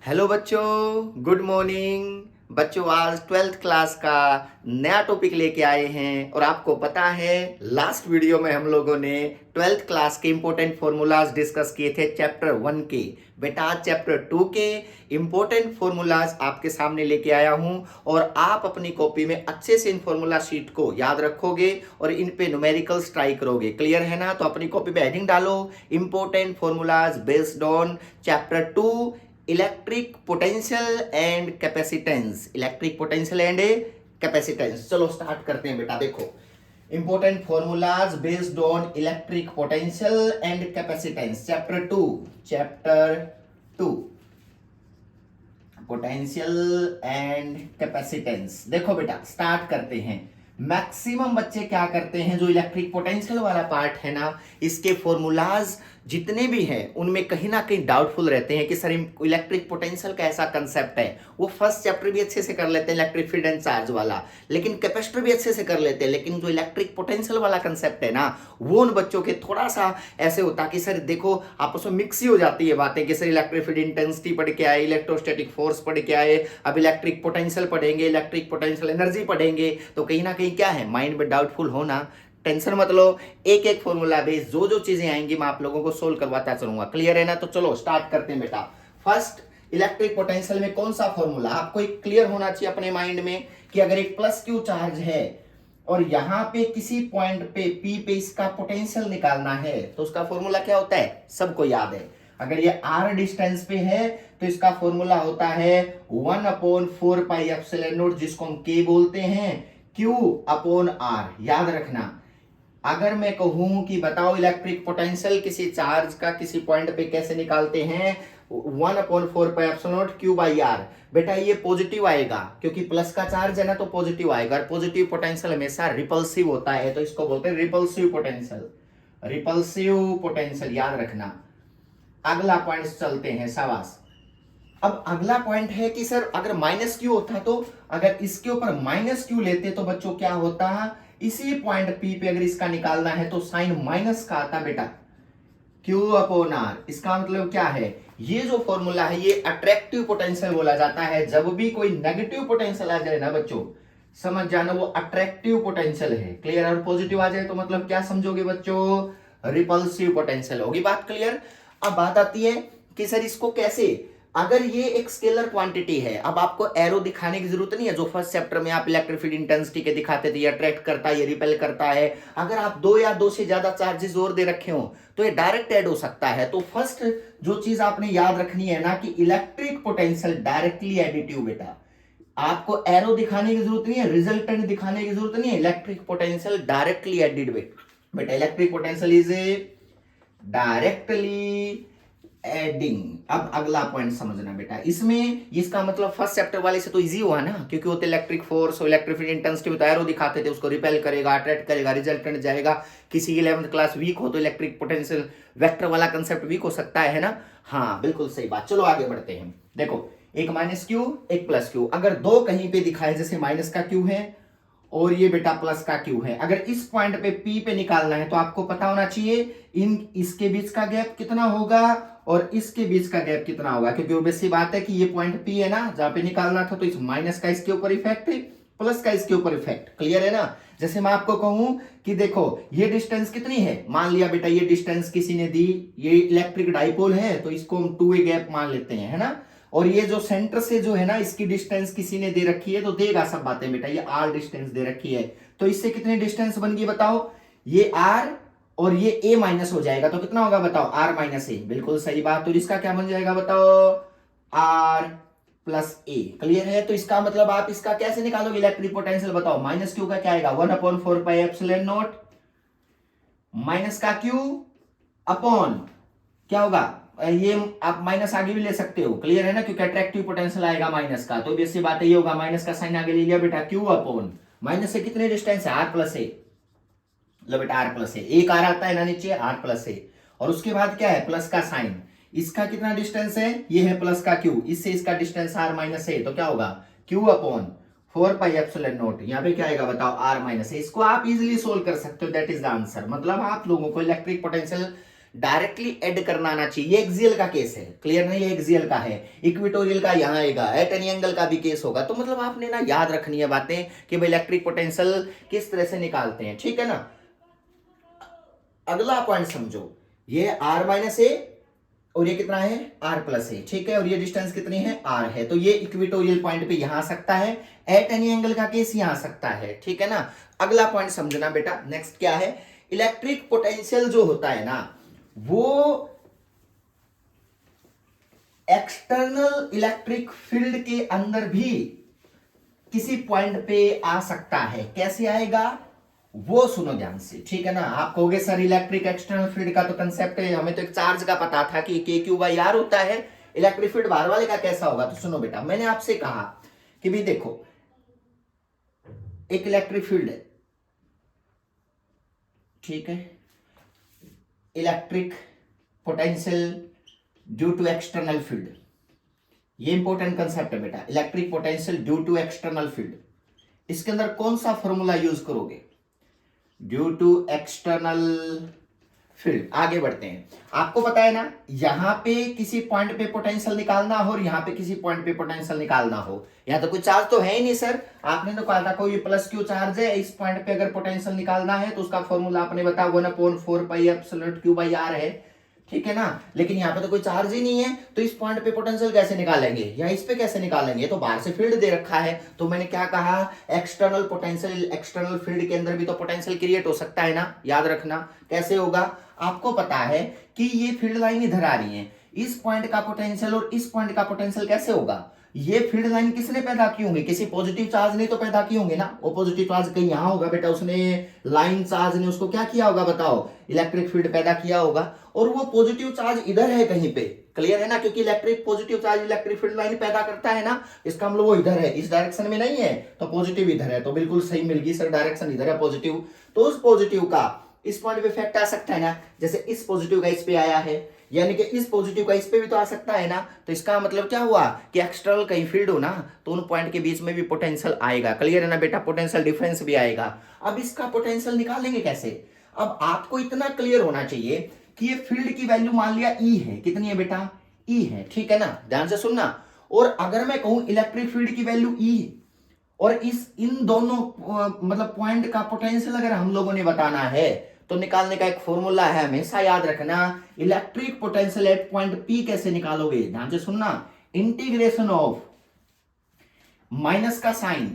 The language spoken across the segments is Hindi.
हेलो बच्चों, गुड मॉर्निंग। बच्चों आज ट्वेल्थ क्लास का नया टॉपिक लेके आए हैं और आपको पता है लास्ट वीडियो में हम लोगों ने ट्वेल्थ क्लास के इंपॉर्टेंट फॉर्मूलाज डिस्कस किए थे चैप्टर 1 के। बेटा आज चैप्टर 2 के इंपॉर्टेंट फॉर्मूलाज आपके सामने लेके आया हूं और आप अपनी कॉपी में अच्छे से इन फॉर्मूला शीट को याद रखोगे और इन पे न्यूमेरिकल्स ट्राई करोगे। क्लियर है ना? तो अपनी कॉपी पे हेडिंग डालो important formulas based on chapter 2 electric potential and capacitance. Electric potential and capacitance. चलो स्टार्ट करते हैं बेटा। देखो important formulas based on electric potential and capacitance chapter 2 potential and capacitance. देखो बेटा स्टार्ट करते हैं। मैक्सिमम बच्चे क्या करते हैं, जो इलेक्ट्रिक पोटेंशियल वाला पार्ट है ना, इसके फॉर्मूलाज जितने भी हैं उनमें कहीं ना कहीं डाउटफुल रहते हैं कि सर इलेक्ट्रिक पोटेंशियल का ऐसा कंसेप्ट है। वो फर्स्ट चैप्टर भी अच्छे से कर लेते हैं इलेक्ट्रिक फील्ड एंड चार्ज वाला, लेकिन कैपेसिटर भी अच्छे से कर लेते हैं, लेकिन जो इलेक्ट्रिक पोटेंशियल वाला कंसेप्ट है ना, वो उन बच्चों के थोड़ा सा ऐसे होता कि सर देखो आपस में मिक्स ही हो जाती है बातें कि सर इलेक्ट्रिक फील्ड इंटेंसिटी पढ़ के आए, इलेक्ट्रोस्टैटिक फोर्स पढ़ के आए, अब इलेक्ट्रिक पोटेंशियल पढ़ेंगे, इलेक्ट्रिक पोटेंशियल एनर्जी पढ़ेंगे, तो कहीं ना कहीं क्या है माइंड में डाउटफुल होना। टेंशन मत लो, एक एक फॉर्मूला बेस जो जो चीजें आएंगी मैं आप लोगों को सोल्व करवाता चलूंगा। क्लियर है ना? तो चलो स्टार्ट करते हैं बेटा। फर्स्ट इलेक्ट्रिक पोटेंशियल में कौन सा फॉर्मूला आपको एक क्लियर होना चाहिए अपने माइंड में कि अगर एक प्लस क्यू चार्ज है और यहां पे किसी पॉइंट पे पी पे इसका पोटेंशियल निकालना है तो उसका फॉर्मूला क्या होता है, सबको याद है। अगर ये आर डिस्टेंस पे है तो इसका फॉर्मूला होता है 1/4 पाई एप्सिलॉन नॉट, जिसको हम के बोलते हैं, Q अपॉन आर। याद रखना, अगर मैं कहूं कि बताओ इलेक्ट्रिक पोटेंशियल किसी चार्ज का किसी पॉइंट पे कैसे निकालते हैं, 1/4 pi epsilon naught Q by R. बेटा ये पॉजिटिव आएगा क्योंकि प्लस का चार्ज है ना, तो पॉजिटिव आएगा और पॉजिटिव पोटेंशियल हमेशा रिपल्सिव होता है, तो इसको बोलते हैं रिपल्सिव पोटेंशियल। रिपल्सिव पोटेंशियल याद रखना। अगला पॉइंट चलते हैं, शाबाश। अब अगला पॉइंट है कि सर अगर माइनस क्यू होता तो अगर इसके ऊपर माइनस क्यू लेते तो बच्चों क्या होता, इसी पॉइंट पी पे अगर इसका निकालना है तो साइन माइनस का आता बेटा, क्यू अपॉन आर। इसका मतलब क्या है, ये जो फॉर्मूला है ये अट्रैक्टिव पोटेंशियल बोला जाता है। जब भी कोई नेगेटिव पोटेंशियल आ जाए ना बच्चों, समझ जाना वो अट्रैक्टिव पोटेंशियल है। क्लियर? और पॉजिटिव आ जाए तो मतलब क्या समझोगे बच्चों, रिपल्सिव पोटेंशियल होगी। बात क्लियर? अब बात आती है कि सर इसको कैसे, अगर ये एक स्केलर क्वांटिटी है, अब आपको एरो दिखाने की जरूरत नहीं है, जो फर्स्ट चैप्टर में आप इलेक्ट्रिक फील्ड इंटेंसिटी के दिखाते थे, ये अट्रैक्ट करता है, ये रिपेल करता है। अगर आप दो या दो से ज्यादा चार्जेस और दे रखे हो तो ये डायरेक्ट ऐड हो सकता है। तो फर्स्ट जो चीज आपने याद रखनी है ना कि इलेक्ट्रिक पोटेंशियल डायरेक्टली एडिटिव। बेटा आपको एरो दिखाने की जरूरत नहीं है, रिजल्टेंट दिखाने की जरूरत नहीं है, इलेक्ट्रिक पोटेंशियल डायरेक्टली एडिड। बेटा electric potential is directly adding. अब अगला पॉइंट समझना बेटा, इसमें इसका मतलब फर्स्ट चैप्टर वाले से तो इजी हुआ ना, क्योंकि वो तो इलेक्ट्रिक फोर्स और इलेक्ट्रिक फील्ड इंटेंसिटी तो एरो दिखाते थे, उसको रिपेल करेगा, अट्रैक्ट करेगा, रिजल्टेंट जाएगा। किसी 11th क्लास वीक हो तो इलेक्ट्रिक पोटेंशियल वेक्टर वाला कंसेप्ट वीक हो सकता है ना। हाँ बिल्कुल सही बात। चलो आगे बढ़ते हैं। देखो एक माइनस क्यू एक प्लस क्यू, अगर दो कहीं पे दिखाए जैसे माइनस का क्यू है और ये बेटा प्लस का क्यू है, अगर इस पॉइंट पे पी पे निकालना है तो आपको पता होना चाहिए इसके बीच का गैप कितना होगा और इसके बीच का गैप कितना होगा, क्योंकि ऑब्वियस सी बात है कि ये पॉइंट पी है ना जहां पे निकालना था, तो इस माइनस का इसके ऊपर इफेक्ट है, प्लस का इसके ऊपर इफेक्ट। क्लियर है ना? जैसे मैं आपको कहूं कि देखो ये डिस्टेंस कितनी है, मान लिया बेटा ये डिस्टेंस किसी ने दी, ये इलेक्ट्रिक डाइपोल है तो इसको हम 2a गैप मान लेते हैं, है ना। और ये जो सेंटर से जो है ना इसकी डिस्टेंस किसी ने दे रखी है तो देगा सब बातें बेटा, ये r डिस्टेंस दे रखी है, तो इससे कितनी डिस्टेंस बन गई बताओ, ये r और ये a माइनस हो जाएगा तो कितना होगा बताओ, r माइनस a। बिल्कुल सही बात। तो इसका क्या बन जाएगा बताओ, r प्लस a। क्लियर है? तो इसका मतलब आप इसका कैसे निकालोगे इलेक्ट्रिक पोटेंशियल बताओ, माइनस क्यू का क्या आएगा, 1/4 पाई एप्सिलॉन नॉट माइनस का क्यू अपॉन क्या होगा, ये आप माइनस आगे भी ले सकते हो। क्लियर है ना? क्योंकि अट्रैक्टिव पोटेंशियल आएगा माइनस का, तो बेसिक बात ये होगा, माइनस का साइन आगे ले लिया बेटा, क्यू अपॉन माइनस से कितने डिस्टेंस है, आर प्लस ए। लो बेटा आर प्लस ए, एक आर आता है ना नीचे, आर प्लस ए, और उसके बाद क्या है प्लस का साइन, इसका कितना डिस्टेंस है, ये है प्लस का क्यू, इससे इसका डिस्टेंस आर माइनस ए, तो क्या होगा Q upon 4 pi epsilon not, यहाँ पे क्या आएगा बताओ, आर माइनस ए। इसको आप इजीली सोल्व कर सकते हो, दैट इज द आंसर। मतलब आप लोगों को इलेक्ट्रिक पोटेंशियल डायरेक्टली ऐड करना आना चाहिए। ये एक्सियल का केस है, क्लियर नहीं, ये एक्सियल का है। इक्वेटोरियल का यहाँ आएगा, एट एनी एंगल का भी केस होगा। तो मतलब आपने ना याद रखनी है बातें कि भाई इलेक्ट्रिक पोटेंशियल किस तरह से निकालते हैं, ठीक है ना। अगला पॉइंट समझो, ये r माइनस ए और ये कितना है r प्लस ए, ठीक है, और ये डिस्टेंस कितनी है r है। तो ये इक्वेटोरियल पॉइंट पे यहां आ सकता है, एट एनी एंगल का केस यहां आ सकता है, ठीक है ना। अगला पॉइंट समझना बेटा, नेक्स्ट क्या है, इलेक्ट्रिक पोटेंशियल जो होता है ना वो एक्सटर्नल इलेक्ट्रिक फील्ड के अंदर भी किसी पॉइंट पे आ सकता है। कैसे आएगा वो सुनो ध्यान से, ठीक है ना। आप कहोगे सर इलेक्ट्रिक एक्सटर्नल फील्ड का तो कंसेप्ट है, हमें तो एक चार्ज का पता था कि के क्यू बाई आर होता है, इलेक्ट्रिक फील्ड बाहर वाले का कैसा होगा। तो सुनो बेटा, मैंने आपसे कहा कि भी देखो एक इलेक्ट्रिक फील्ड है, ठीक है, electric potential due to external field, ये इंपॉर्टेंट कंसेप्ट है बेटा, electric potential due to external field. इसके अंदर कौन सा फॉर्मूला यूज करोगे, ड्यू टू एक्सटर्नल फील्ड। आगे बढ़ते हैं, आपको पता है ना यहां पे किसी पॉइंट पे पोटेंशियल निकालना हो और यहां पे किसी पॉइंट पे पोटेंशियल निकालना हो, यहां तो कोई चार्ज तो है ही नहीं सर। आपने तो कहा था कोई प्लस क्यू चार्ज है, इस पॉइंट पे अगर पोटेंशियल निकालना है तो उसका फॉर्मूला आपने बताया 1/4 pi epsilon Q by R है, ठीक है ना। लेकिन यहाँ पे तो कोई चार्ज ही नहीं है, तो इस पॉइंट पे पोटेंशियल कैसे निकालेंगे या इस पे कैसे निकालेंगे, तो बाहर से फील्ड दे रखा है। तो मैंने क्या कहा, एक्सटर्नल पोटेंशियल, एक्सटर्नल फील्ड के अंदर भी तो पोटेंशियल क्रिएट हो सकता है ना, याद रखना। कैसे होगा, आपको पता है कि ये फील्ड लाइन इधर आ रही है, इस पॉइंट का पोटेंशियल और इस पॉइंट का पोटेंशियल कैसे होगा, ये फील्ड लाइन किसने पैदा की होंगी, किसी पॉजिटिव चार्ज ने तो पैदा की होंगे ना। वो पॉजिटिव चार्ज कहीं यहां होगा बेटा, उसने लाइन चार्ज ने उसको क्या किया होगा बताओ, इलेक्ट्रिक फील्ड पैदा किया होगा, और वो पॉजिटिव चार्ज इधर है कहीं पे, क्लियर है ना, क्योंकि electric positive charge electric field line पैदा करता है ना, इसका मतलब वो इधर है, इस डायरेक्शन में नहीं है, तो पॉजिटिव इधर है, तो बिल्कुल सही मिल गई सर, डायरेक्शन इधर है पॉजिटिव। तो उस पॉजिटिव का इस पॉइंट पे इफेक्ट आ सकता है ना, जैसे इस पॉजिटिव का इस पे आया है, यानी कि इस पॉजिटिव का इस पे भी तो आ सकता है ना। तो इसका मतलब क्या हुआ कि एक्सटर्नल कहीं फील्ड हो ना तो उन पॉइंट के बीच में भी पोटेंशियल आएगा, क्लियर है ना बेटा, पोटेंशियल डिफरेंस भी आएगा। अब इसका पोटेंशियल निकालेंगे कैसे, अब आपको इतना क्लियर होना चाहिए कि ये फील्ड की वैल्यू मान लिया ई है, कितनी है बेटा, ई है, ठीक है ना, ध्यान से सुनना। और अगर मैं कहूं इलेक्ट्रिक फील्ड की वैल्यू ई और इन दोनों मतलब पॉइंट का पोटेंशियल अगर हम लोगों ने बताना है तो निकालने का एक फॉर्मूला है, हमेशा याद रखना, electric potential at point P कैसे निकालोगे, ध्यान से सुनना, इंटीग्रेशन ऑफ माइनस का साइन,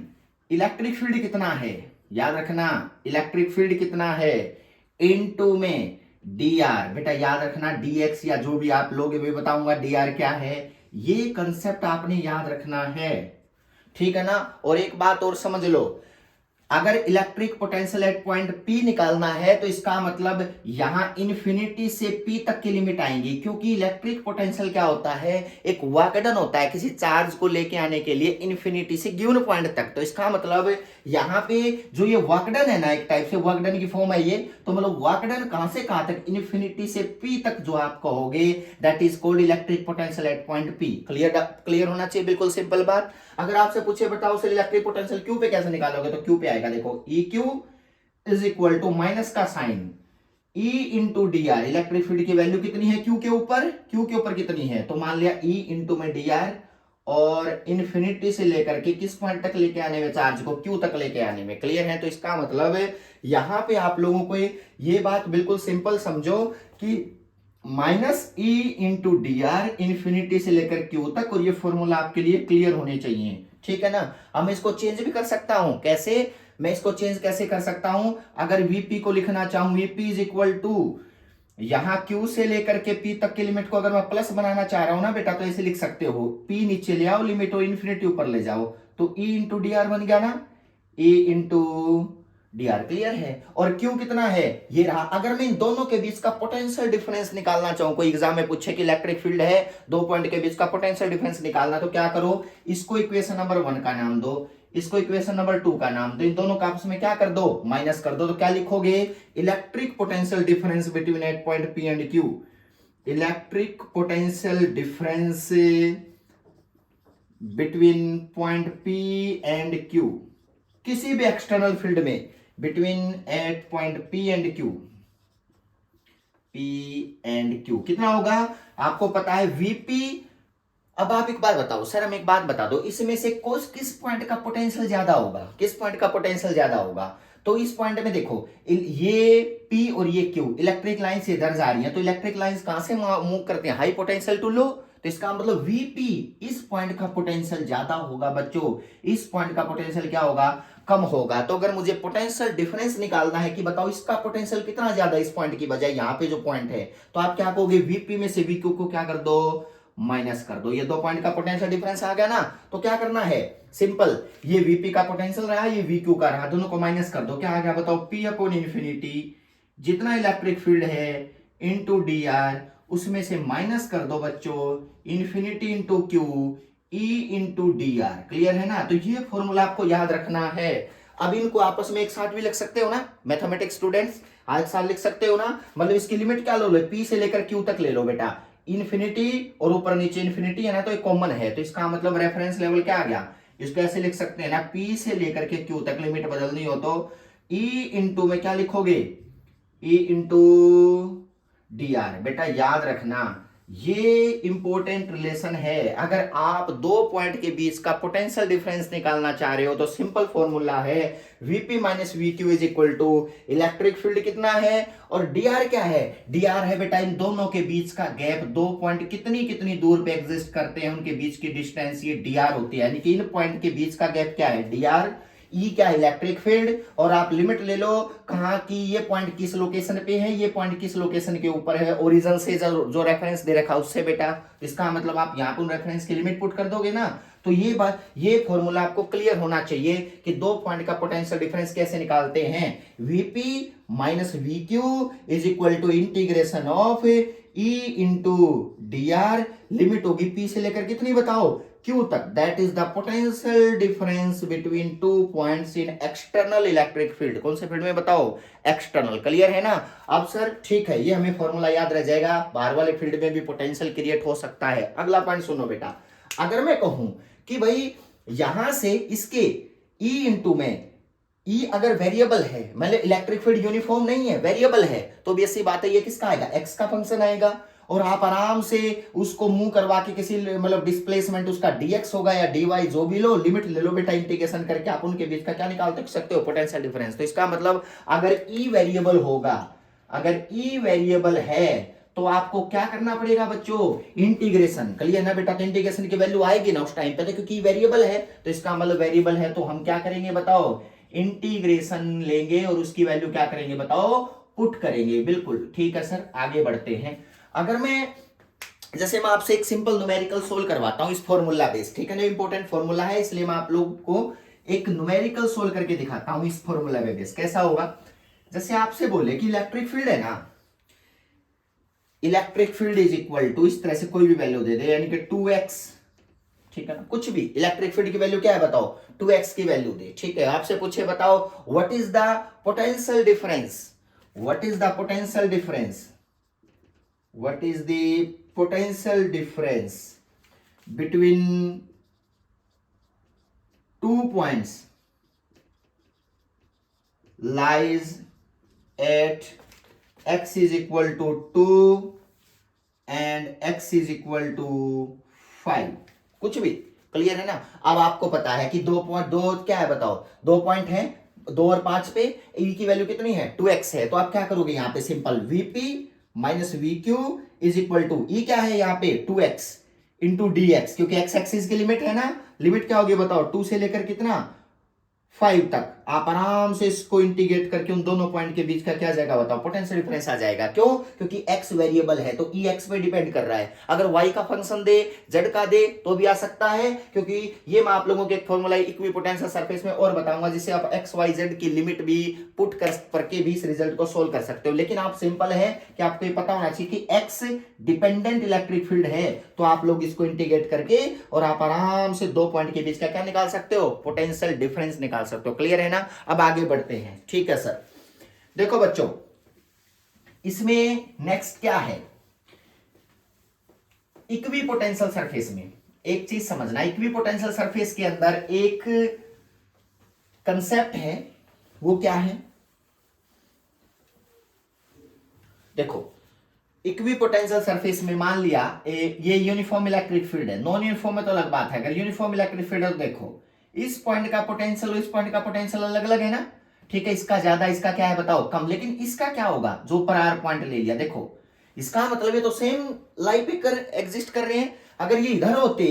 इलेक्ट्रिक फील्ड कितना है, याद रखना इलेक्ट्रिक फील्ड कितना है, इनटू में डी आर, बेटा याद रखना डी एक्स या जो भी आप लोग भी बताऊंगा डी आर क्या है, ये कंसेप्ट आपने याद रखना है, ठीक है ना। और एक बात और समझ लो, अगर electric potential at point P निकालना है तो इसका मतलब यहां इन्फिनिटी से P तक की लिमिट आएंगी, क्योंकि इलेक्ट्रिक पोटेंशियल क्या होता है, एक वाकडन होता है किसी चार्ज को लेके आने के लिए इन्फिनिटी से गिवन पॉइंट तक। तो इसका मतलब यहां पे जो ये वाकडन है ना, एक टाइप से वाकडन की फॉर्म है ये, तो मतलब वाकडन कहां से कहां तक, इन्फिनिटी से P तक जो आप कहोगे that is called electric potential at point P। Clear होना चाहिए, बिल्कुल सिंपल बात। अगर आपसे पूछे बताओ सर इलेक्ट्रिक पोटेंशियल क्यू पे कैसे निकालोगे, तो क्यू पे आएगा, देखो E Q is equal to minus का sign E into D R, electric field की वैल्यू कितनी है क्यू के ऊपर, क्यू के ऊपर कितनी है, तो मान लिया ई इंटू में डी आर, और इन्फिनिटी से लेकर के किस पॉइंट तक लेके आने में, चार्ज को क्यू तक लेके आने में, क्लियर है। तो इसका मतलब यहां पे आप लोगों को ये बात बिल्कुल सिंपल समझो कि minus E into D are infinity से लेकर क्यू तक, और ये फॉर्मूला आपके लिए क्लियर होने चाहिए, ठीक है ना। अब मैं इसको चेंज भी कर सकता हूं, कैसे, मैं इसको चेंज कैसे कर सकता हूं, अगर वीपी को लिखना चाहूं, वीपी इज इक्वल टू यहां क्यू से लेकर के पी तक की लिमिट को अगर मैं प्लस बनाना चाह रहा हूं ना बेटा, तो ऐसे लिख सकते हो, पी नीचे ले आओ लिमिट, और इन्फिनिटी ऊपर ले जाओ, तो ई इंटू डी आर बन गया ना, ई इंटू डी आर, क्लियर है। और क्यू कितना है, ये रहा। अगर मैं इन दोनों के बीच का पोटेंशियल डिफरेंस निकालना चाहूं, कोई एग्जाम में पूछे कि इलेक्ट्रिक फील्ड है, दो पॉइंट के बीच का पोटेंशियल डिफरेंस निकालना, तो क्या करो, इसको इक्वेशन नंबर 1 का नाम दो, इसको इक्वेशन नंबर 2 का नाम दो, इन दोनों का आपस में क्या कर दो, माइनस कर दो, तो क्या लिखोगे, electric potential difference between at point P and Q, electric potential difference between point P and Q, किसी भी एक्सटर्नल फील्ड में between at point P and Q, P and Q कितना होगा आपको पता है VP। अब आप एक बार बताओ सर, हम एक बात बता दो, इसमें से किस पॉइंट का पोटेंशियल ज्यादा होगा, किस पॉइंट का पोटेंशियल ज्यादा होगा? तो इस पॉइंट में देखो ये P और ये Q इलेक्ट्रिक लाइंस इधर जा रही हैं, तो इलेक्ट्रिक लाइंस कहां से मूव करते हैं, हाई पोटेंशियल टू लो, तो इसका मतलब VP इस पॉइंट का पोटेंशियल ज्यादा होगा बच्चों, इस पॉइंट का पोटेंशियल क्या होगा, कम होगा। तो अगर मुझे पोटेंशियल डिफरेंस निकालना है कि बताओ इसका पोटेंशियल कितना ज्यादा इस पॉइंट की बजाय यहाँ पे जो पॉइंट है, तो आप क्या कहोगे, VP में से VQ को क्या कर दो, माइनस कर दो। ये दो पॉइंट का पोटेंशियल डिफरेंस आ गया ना, तो क्या करना है, सिंपल, ये VP का पोटेंशियल रहा, ये VQ का रहा, दोनों को माइनस कर दो, क्या आ गया बताओ, P अपॉन इन्फिनिटी जितना इलेक्ट्रिक फील्ड है इनटू dr, उसमें से माइनस कर दो बच्चों infinity into Q E into dr। Clear है ना? तो ये फॉर्मूला आपको याद रखना है। अब इनको आपस में एक साथ भी लिख सकते हो ना, मैथमेटिक्स स्टूडेंट्स एक साथ लिख सकते हो ना, मतलब इसकी लिमिट क्या लो, P से लेकर Q तक ले लो बेटा, इन्फिनिटी और ऊपर नीचे इन्फिनिटी है ना, तो एक कॉमन है, तो इसका मतलब रेफरेंस लेवल क्या आ गया, इसको ऐसे लिख सकते हैं ना, P से लेकर के Q तक लिमिट बदलनी हो तो E इंटू में क्या लिखोगे, E इंटू dr। बेटा याद रखना ये इंपॉर्टेंट रिलेशन है। अगर आप दो पॉइंट के बीच का पोटेंशियल डिफरेंस निकालना चाह रहे हो तो सिंपल फॉर्मूला है VP minus VQ is equal to electric field कितना है और dr क्या है, dr है बेटा इन दोनों के बीच का गैप, दो पॉइंट कितनी कितनी दूर पे एग्जिस्ट करते हैं उनके बीच की डिस्टेंस, ये dr होती है, यानी कि इन पॉइंट के बीच का गैप क्या है, dr, ई क्या है इलेक्ट्रिक फील्ड, और आप लिमिट ले लो कहां की, ये पॉइंट किस लोकेशन पे है, ये पॉइंट किस लोकेशन के ऊपर है, ओरिजिन से जो रेफरेंस दे रखा उससे बेटा, इसका मतलब आप यहां पर रेफरेंस की लिमिट पुट कर दोगे ना। तो ये बात, ये फॉर्मूला आपको क्लियर होना चाहिए कि दो पॉइंट का पोटेंशियल डिफरेंस कैसे निकालते हैं, VP minus VQ is equal to integration of E into dr, limit होगी P से लेकर कितनी बताओ, Q तक, that is the potential difference between two points in external electric field, कौन से फील्ड में बताओ, एक्सटर्नल। क्लियर है ना? अब सर ठीक है, ये हमें फॉर्मूला याद रह जाएगा, बाहर वाले फील्ड में भी पोटेंशियल क्रिएट हो सकता है। अगला पॉइंट सुनो बेटा, अगर मैं कहूं कि भाई यहां से इसके E इंटू में, E अगर वेरिएबल है, मतलब इलेक्ट्रिक फील्ड यूनिफॉर्म नहीं है, वेरिएबल है, तो भी ऐसी बात है, ये किसका आएगा, x का फंक्शन आएगा, और आप आराम से उसको मूव करवा के किसी मतलब डिस्प्लेसमेंट उसका dx होगा या dy, जो भी लो, लिमिट ले लो बेटा, इंटीग्रेशन करके आप उनके बीच का क्या निकाल सकते हो, पोटेंशियल डिफरेंस। तो इसका मतलब अगर E वेरिएबल होगा, अगर E वेरिएबल है तो आपको क्या करना पड़ेगा बच्चों, इंटीग्रेशन। क्लियर ना बेटा? तो इंटीग्रेशन की वैल्यू आएगी ना उस टाइम पे, तो क्योंकि वेरिएबल है, तो इसका मतलब वेरिएबल है, तो हम क्या करेंगे बताओ, इंटीग्रेशन लेंगे और उसकी वैल्यू क्या करेंगे बताओ, पुट करेंगे। बिल्कुल ठीक है सर, आगे बढ़ते हैं। अगर मैं जैसे मैं आपसे एक सिंपल न्यूमेरिकल सोल्व करवाता हूं इस फॉर्मूला बेस, ठीक है ना, इंपॉर्टेंट फॉर्मूला है, इसलिए मैं आप लोग को एक न्यूमेरिकल सोल्व करके दिखाता हूं इस फॉर्मूला बेस। कैसा होगा, जैसे आपसे बोले कि इलेक्ट्रिक फील्ड है ना, electric field is equal to, इस तरह से कोई भी वैल्यू दे दे, यानी कि 2x, ठीक है ना, कुछ भी, इलेक्ट्रिक फील्ड की वैल्यू क्या है बताओ, 2x की वैल्यू दे, ठीक है, आपसे पूछे बताओ what is the potential difference, what is the potential difference, what is the potential difference between two points lies at x is equal to 2 and x is equal to 5, कुछ भी। क्लियर है ना? अब आपको पता है कि दो क्या है बताओ, दो पॉइंट है, 2 और 5 पे e की वैल्यू कितनी है, 2x है, तो आप क्या करोगे यहां पे, simple VP minus VQ is equal to, E क्या है यहाँ पे 2x इंटू dx, क्योंकि x एक्सिस की लिमिट है ना, लिमिट क्या होगी बताओ, 2 से लेकर कितना 5 तक, आप आराम से इसको इंटीग्रेट करके उन दोनों पॉइंट के बीच का क्या जाएगा बताओ, पोटेंशियल डिफरेंस आ जाएगा। क्यों? क्योंकि x वेरिएबल है तो e x पे डिपेंड कर रहा है, अगर y का फंक्शन दे, z का दे तो भी आ सकता है, क्योंकि ये मैं आप लोगों के एक फॉर्मूला इक्विपोटेंशियल सरफेस में और बताऊंगा, जिससे आप x y z की लिमिट भी पुट करके भी इस रिजल्ट को सोल्व कर सकते हो। लेकिन आप सिंपल है कि आपको ये पता होना चाहिए कि x डिपेंडेंट इलेक्ट्रिक फील्ड है, तो आप लोग इसको इंटीग्रेट करके और आप आराम से दो पॉइंट के बीच का क्या निकाल सकते हो, पोटेंशियल डिफरेंस निकाल सकते हो। क्लियर है ना? अब आगे बढ़ते हैं, ठीक है सर। देखो बच्चों, इसमें नेक्स्ट क्या है, इक्विपोटेंशियल सरफेस में एक चीज समझना, इक्विपोटेंशियल सरफेस के अंदर एक कंसेप्ट है, वो क्या है, देखो इक्वी पोटेंशियल सरफेस में मान लिया ये यूनिफॉर्म इलेक्ट्रिक फील्ड है, नॉन यूनिफॉर्म में तो अलग बात है। अगर यूनिफॉर्म इलेक्ट्रिक फील्ड है तो देखो इस पॉइंट का पोटेंशियल और इस पॉइंट का पोटेंशियल अलग अलग है ना, ठीक है, इसका ज्यादा इसका क्या है बताओ कम, लेकिन इसका क्या होगा जो ऊपर आर पॉइंट ले लिया, देखो इसका मतलब ये तो सेम लाइन पे कर एग्जिस्ट कर रहे हैं। अगर ये इधर होते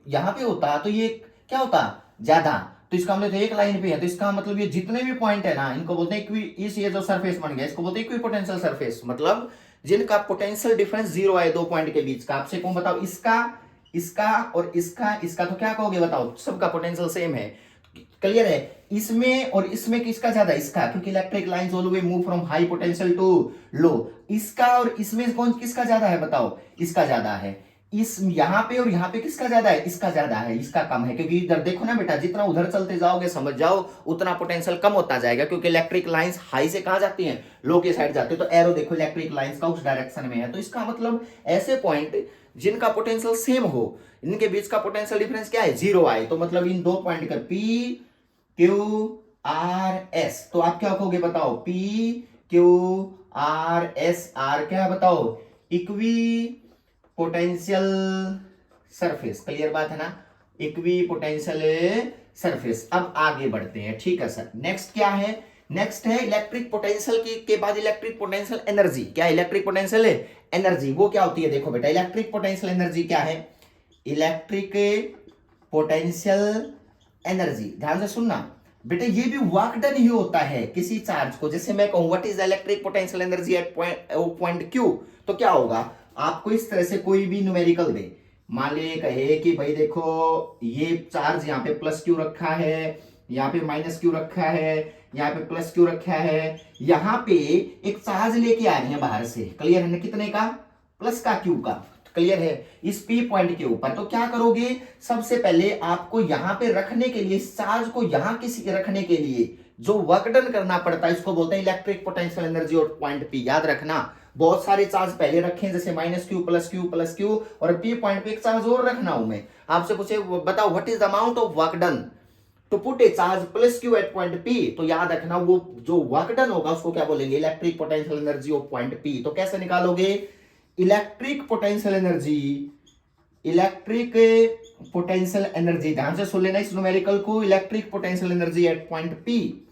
यहां पे होता तो ये क्या होता ज्यादा, तो इसका मतलब तो एक लाइन पे है, तो इसका मतलब ये जितने भी पॉइंट है ना इनको बोलते हैं इक्वी, इस ये जो सरफेस बन गया इसको बोलते हैं इक्वी पोटेंशियल सरफेस, मतलब जिनका पोटेंशियल डिफरेंस जीरो है दो पॉइंट के बीच का। आपसे कौन बताओ इसका इसका और इसका तो क्या कहोगे बताओ, सबका पोटेंशियल सेम है, क्लियर है। इसमें और इसमें किसका ज्यादा, इसका, क्योंकि electric lines all way move from high potential to low. इसका और इसमें कौन किसका ज्यादा है बताओ, इसका ज्यादा है। इस यहां पे और यहां पे किसका ज्यादा है, इसका ज्यादा है, इसका कम है, क्योंकि इधर देखो ना बेटा जितना उधर चलते जाओगे समझ जाओ उतना पोटेंशियल कम होता जाएगा, क्योंकि इलेक्ट्रिक लाइंस हाई से कहां जाती हैं, लो के साइड जाते हैं। तो एरो देखो इलेक्ट्रिक लाइंस का उस डायरेक्शन में है, तो इसका मतलब ऐसे पॉइंट जिनका पोटेंशियल सेम हो इनके बीच का पोटेंशियल डिफरेंस क्या है, जीरो आए, तो मतलब इन दो पॉइंट का पी क्यू आर एस, तो आप क्या कहोगे बताओ, P Q R S, R क्या है बताओ, इक्वी पोटेंशियल सरफेस, क्लियर बात है ना, इक्वी पोटेंशियल सरफेस। अब आगे बढ़ते हैं, ठीक है सर। नेक्स्ट क्या है, नेक्स्ट है इलेक्ट्रिक पोटेंशियल के बाद इलेक्ट्रिक पोटेंशियल एनर्जी। क्या इलेक्ट्रिक पोटेंशियल एनर्जी वो क्या होती है, देखो बेटा इलेक्ट्रिक पोटेंशियल एनर्जी क्या है, इलेक्ट्रिक पोटेंशियल एनर्जी, ध्यान से सुनना बेटा, ये भी वर्क डन ही होता है किसी चार्ज को। जैसे मैं कहूं what is the electric potential energy at point Q, तो क्या होगा, आपको इस तरह से कोई भी न्यूमेरिकल दे, मान ले कहे कि भाई देखो ये चार्ज यहाँ पे प्लस क्यू रखा है, यहाँ पे माइनस क्यू रखा है, यहाँ पे प्लस क्यू रखा है, यहाँ पे एक चार्ज लेके आ रही है बाहर से, क्लियर है ना, कितने का, प्लस का क्यू का, क्लियर है, इस पी पॉइंट के ऊपर। तो क्या करोगे, सबसे पहले आपको यहां पे रखने के लिए, इस चार्ज को यहां किसी रखने के लिए जो वर्क डन करना पड़ता है इसको बोलते हैं इलेक्ट्रिक पोटेंशियल एनर्जी और पॉइंट पी। याद रखना बहुत सारे चार्ज पहले रखें, जैसे minus Q plus Q plus Q, और पी पॉइंट पे एक चार्ज और रखना हूं मैं। आपसे पूछे बताओ what is the amount of work done to put a charge plus Q at point P, तो याद रखना वो जो वर्क डन होगा उसको क्या बोलेंगे, electric potential energy of point P. तो कैसे निकालोगे, electric potential energy, electric potential energy, ध्यान से सुन लेना इस न्यूमेरिकल को, electric potential energy at point P,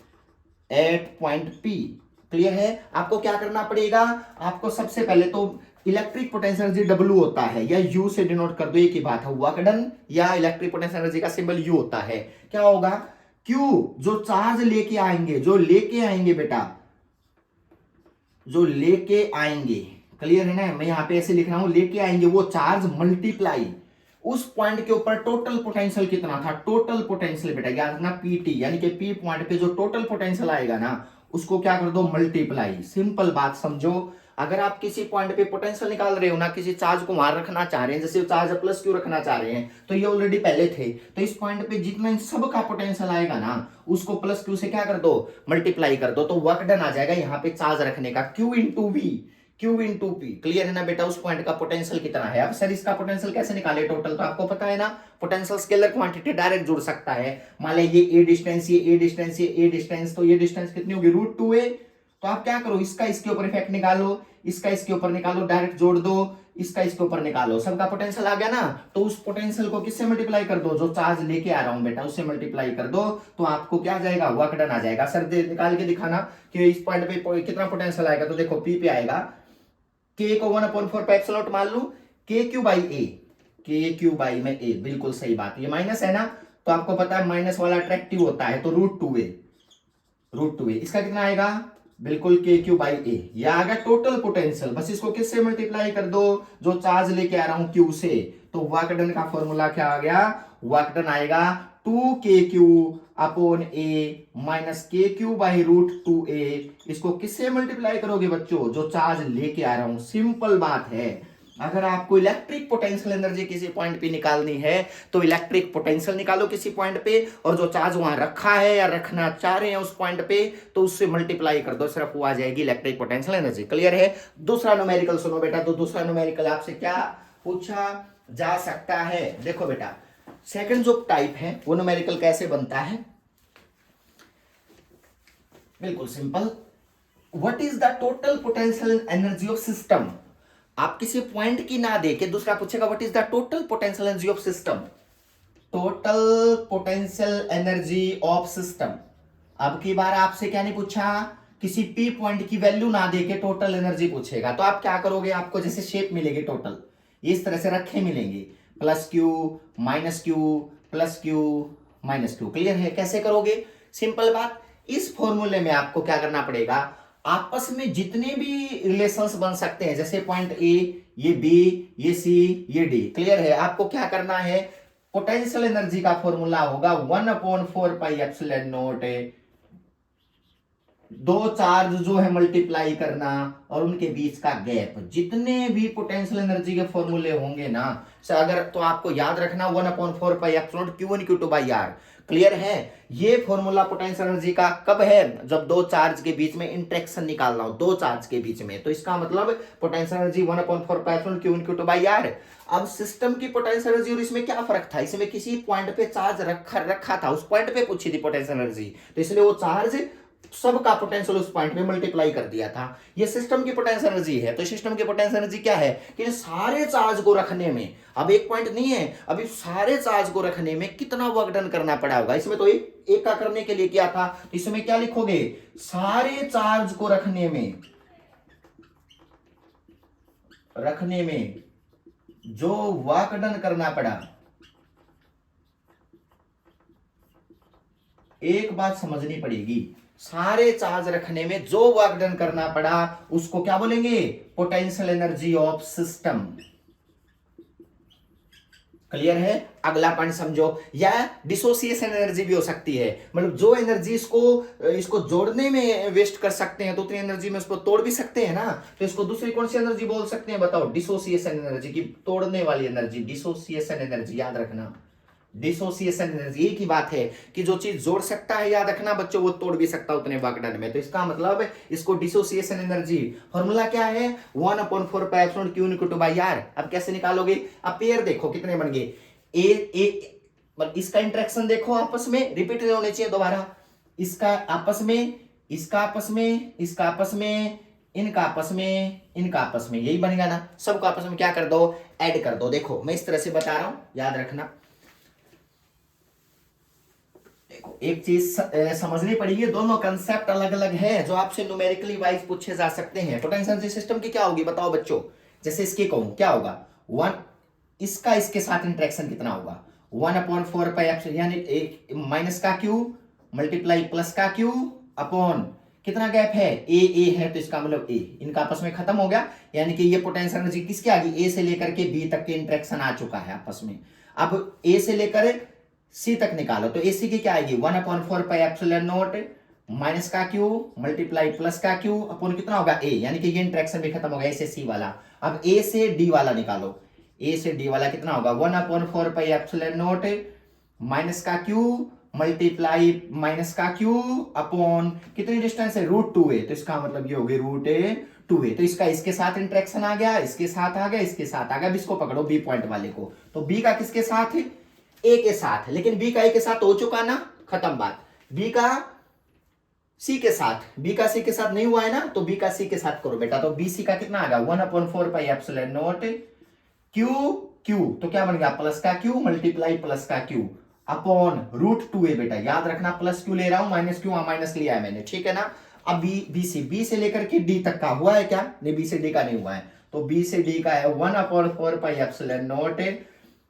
at point P, clear है। आपको क्या करना पड़ेगा, आपको सबसे पहले तो इलेक्ट्रिक पोटेंशियल एनर्जी डब्ल्यू होता है, या यू से डिनोट कर दो, एक ही बात है, वर्क डन या इलेक्ट्रिक पोटेंशियल एनर्जी का सिंबल यू होता है। क्या होगा, क्यू जो चार्ज लेके आएंगे, जो लेके आएंगे बेटा, जो लेके आएंगे, क्लियर है ना, मैं यहां पे ऐसे लिख रहा हूं, लेके आएंगे वो चार्ज मल्टीप्लाई उस पॉइंट के ऊपर टोटल पोटेंशियल कितना था, टोटल पोटेंशियल बेटा याद रखना पीटी, यानी कि पी पॉइंट पे जो टोटल पोटेंशियल आएगा ना उसको क्या कर दो, मल्टीप्लाई। सिंपल बात समझो, अगर आप किसी पॉइंट पे पोटेंशियल निकाल रहे हो ना, किसी चार्ज को वहां रखना चाह रहे हैं, जैसे चार्ज प्लस क्यू रखना चाह रहे हैं, तो ये ऑलरेडी पहले थे, तो इस पॉइंट पे जितना इन सब का पोटेंशियल आएगा ना उसको प्लस क्यू से क्या कर दो, मल्टीप्लाई कर दो, तो वर्क डन आ जाएगा यहाँ पे चार्ज रखने का, Q into V, Q into P, clear है ना बेटा, उस पॉइंट का पोटेंशियल कितना है। अब सर इसका पोटेंशियल कैसे निकाले टोटल, तो आपको पता है ना, पोटेंशियल स्केलर क्वांटिटी डायरेक्ट जुड़ सकता है। मान ले ये ए डिस्टेंस, ये ए डिस्टेंस, ये ए डिस्टेंस, तो ये डिस्टेंस कितनी होगी, √2a, तो आप क्या करो, इसका इसके ऊपर इफेक्ट निकालो, इसका इसके ऊपर निकालो, डायरेक्ट जोड़ दो, इसका इसके ऊपर निकालो, सबका पोटेंशियल आ गया ना, तो उस पोटेंशियल को किससे मल्टीप्लाई कर दो, जो चार्ज लेके आ रहा हूं बेटा उससे मल्टीप्लाई कर दो, तो आपको क्या आ जाएगा, वर्क डन आ जाएगा। सर निकाल के दिखाना कि इस पॉइंट पे कितना पोटेंशियल आएगा, तो देखो पी पे आएगा, के को 1/4 पे एप्सिलॉन मान लू, के क्यू बाई ए, के क्यू बाई में ए, बिल्कुल सही बात, ये माइनस है ना, तो आपको पता है माइनस वाला अट्रैक्टिव होता है, तो √2a, इसका कितना आएगा, बिल्कुल के क्यू बाई ए, ये आ गया टोटल पोटेंशियल। बस इसको किससे मल्टीप्लाई कर दो, जो चार्ज लेके आ रहा हूं क्यू से, तो वर्क डन का फॉर्मूला क्या आ गया, वर्क डन आएगा 2kq अपॉन ए माइनस के क्यू बाई √2a। इसको किससे मल्टीप्लाई करोगे बच्चों, जो चार्ज लेके आ रहा हूं। सिंपल बात है, अगर आपको इलेक्ट्रिक पोटेंशियल एनर्जी किसी पॉइंट पे निकालनी है तो इलेक्ट्रिक पोटेंशियल निकालो किसी पॉइंट पे, और जो चार्ज वहां रखा है या रखना चाह रहे हैं उस पॉइंट पे, तो उससे मल्टीप्लाई कर दो, सिर्फ वो आ जाएगी इलेक्ट्रिक पोटेंशियल एनर्जी। क्लियर है। दूसरा न्यूमेरिकल सुनो बेटा, तो दूसरा न्यूमेरिकल आपसे क्या पूछा जा सकता है, देखो बेटा सेकंड जो टाइप है वो न्यूमेरिकल कैसे बनता है, बिल्कुल simple, what is the total potential energy of system. आप किसी पॉइंट की ना दे के दूसरा पूछेगा what is the total potential energy of system, total potential energy of system. अब की बार आपसे क्या नहीं पूछा, किसी पी पॉइंट की वैल्यू ना देके टोटल एनर्जी पूछेगा, तो आप क्या करोगे, आपको जैसे शेप मिलेगी टोटल इस तरह से रखे मिलेंगे, plus Q minus Q plus Q minus Q. Clear है? कैसे करोगे? सिंपल बात, इस फॉर्मूले में आपको क्या करना पड़ेगा, आपस में जितने भी रिलेशंस बन सकते हैं, जैसे पॉइंट ए, ये बी, ये सी, ये डी। क्लियर है? आपको क्या करना है, पोटेंशियल एनर्जी का फॉर्मूला होगा 1/4πε0 दो चार्ज जो है मल्टीप्लाई करना और उनके बीच का गैप। जितने भी पोटेंशियल एनर्जी के फॉर्मूले होंगे ना अगर, तो आपको याद रखना 1/4πε0 Q1 Q2/R। क्लियर है? ये फॉर्मूला पोटेंशियल एनर्जी का कब है, जब दो चार्ज के बीच में इंटरेक्शन निकालना हो, दो चार्ज के बीच में, तो इसका मतलब पोटेंशियल एनर्जी 1/4πε0 Q1 Q2/R। अब सिस्टम की पोटेंशियल एनर्जी और इसमें क्या फर्क था, इसमें किसी पॉइंट पे चार्ज रखा था, उस पॉइंट पे पूछी थी पोटेंशियल एनर्जी, तो इसलिए वो चार्ज सबका पोटेंशियल उस पॉइंट पे मल्टीप्लाई कर दिया था। ये सिस्टम की पोटेंशियल एनर्जी है। तो सिस्टम की पोटेंशियल एनर्जी क्या है कि सारे चार्ज को रखने में, अब एक पॉइंट नहीं है, अभी सारे चार्ज को रखने में कितना वर्क डन करना पड़ा होगा। इसमें तो एक का करने के लिए किया था, तो इसमें क्या लिखोगे, सारे चार्ज को रखने में जो वर्क डन करना पड़ा। एक बात समझनी पड़ेगी, सारे चार्ज रखने में जो वर्क डन करना पड़ा उसको क्या बोलेंगे, potential energy of system. Clear है? अगला पॉइंट समझो, या डिसोसिएशन एनर्जी भी हो सकती है, मतलब जो एनर्जी इसको जोड़ने में वेस्ट कर सकते हैं तो उतनी एनर्जी में उसको तोड़ भी सकते हैं ना, तो इसको दूसरी कौन सी एनर्जी बोल सकते हैं बताओ, डिसोसिएशन एनर्जी की तोड़ने वाली एनर्जी, डिसोसिएशन एनर्जी। याद रखना, डिसोसिएशन एनर्जी की बात है कि जो चीज जोड़ सकता है, याद रखना बच्चों, वो तोड़ भी सकता है उतने वाकडन में, तो इसका मतलब इसको डिसोसिएशन एनर्जी। फॉर्मूला क्या है, 1/4πε0 Q1 Q2/R। अब कैसे निकालोगे, अब पेयर देखो कितने बन गए, ए इसका इंटरेक्शन देखो आपस में, रिपीट नहीं होने चाहिए दोबारा, इसका आपस में, इसका आपस में, इसका आपस में, इनका आपस में, इनका आपस में, यही बनेगा ना। सबको आपस में क्या कर दो, ऐड कर दो। देखो मैं इस तरह से बता रहा हूं, याद रखना। एक चीज समझनी पड़ेगी, दोनों कंसेप्ट अलग अलग है जो आपसे न्यूमेरिकली वाइज पूछे जा सकते हैं। पोटेंशियल एनर्जी सिस्टम की क्या होगी बताओ बच्चों, जैसे इसकी कहूं क्या होगा, 1 इसका इसके साथ इंटरेक्शन कितना होगा, 1/4πε यानी माइनस का क्यू मल्टीप्लाई प्लस का क्यू अपॉन कितना गैप है, ए है, तो इसका मतलब ए, इनका आपस में खत्म हो गया, यानी कि ये पोटेंशियल एनर्जी किसकी आ गई, ए से लेकर के बी तक के इंटरेक्शन आ चुका है आपस में। अब ए से लेकर सी तक निकालो, तो एसी की क्या आएगी, 1/4πε0 माइनस का क्यू मल्टीप्लाई प्लस का क्यू अपॉन कितना होगा ए, यानी कि ये इंटरेक्शन भी खत्म हो गया, ए से सी वाला। अब ए से डी वाला निकालो, ए से डी वाला कितना होगा, 1/4πε0 माइनस का क्यू मल्टीप्लाई माइनस का क्यू अपॉन कितनी डिस्टेंस है, √2a, तो इसका मतलब ये हो गई √2a। तो इसका इसके साथ इंटरेक्शन आ गया, इसके साथ आ गया, इसके साथ आ गया। अब इसको पकड़ो बी पॉइंट वाले को, तो बी का किसके साथ है, ए के साथ, लेकिन बी का ए के साथ हो चुका ना, खत्म बात। बी का सी के साथ, बी का सी के साथ नहीं हुआ है ना, तो बी का सी के साथ करो बेटा, तो बी सी का कितना आ गया, 1/4πε0 क्यू, तो क्या बन गया, प्लस का क्यू मल्टीप्लाई प्लस का क्यू अपॉन √2a। बेटा याद रखना, प्लस क्यू ले रहा हूं, माइनस क्यू माइनस लिया है मैंने, ठीक है ना। अब बी से लेकर के डी तक का हुआ है क्या, नहीं बी से डी का नहीं हुआ है, तो बी से डी का है 1/4πε0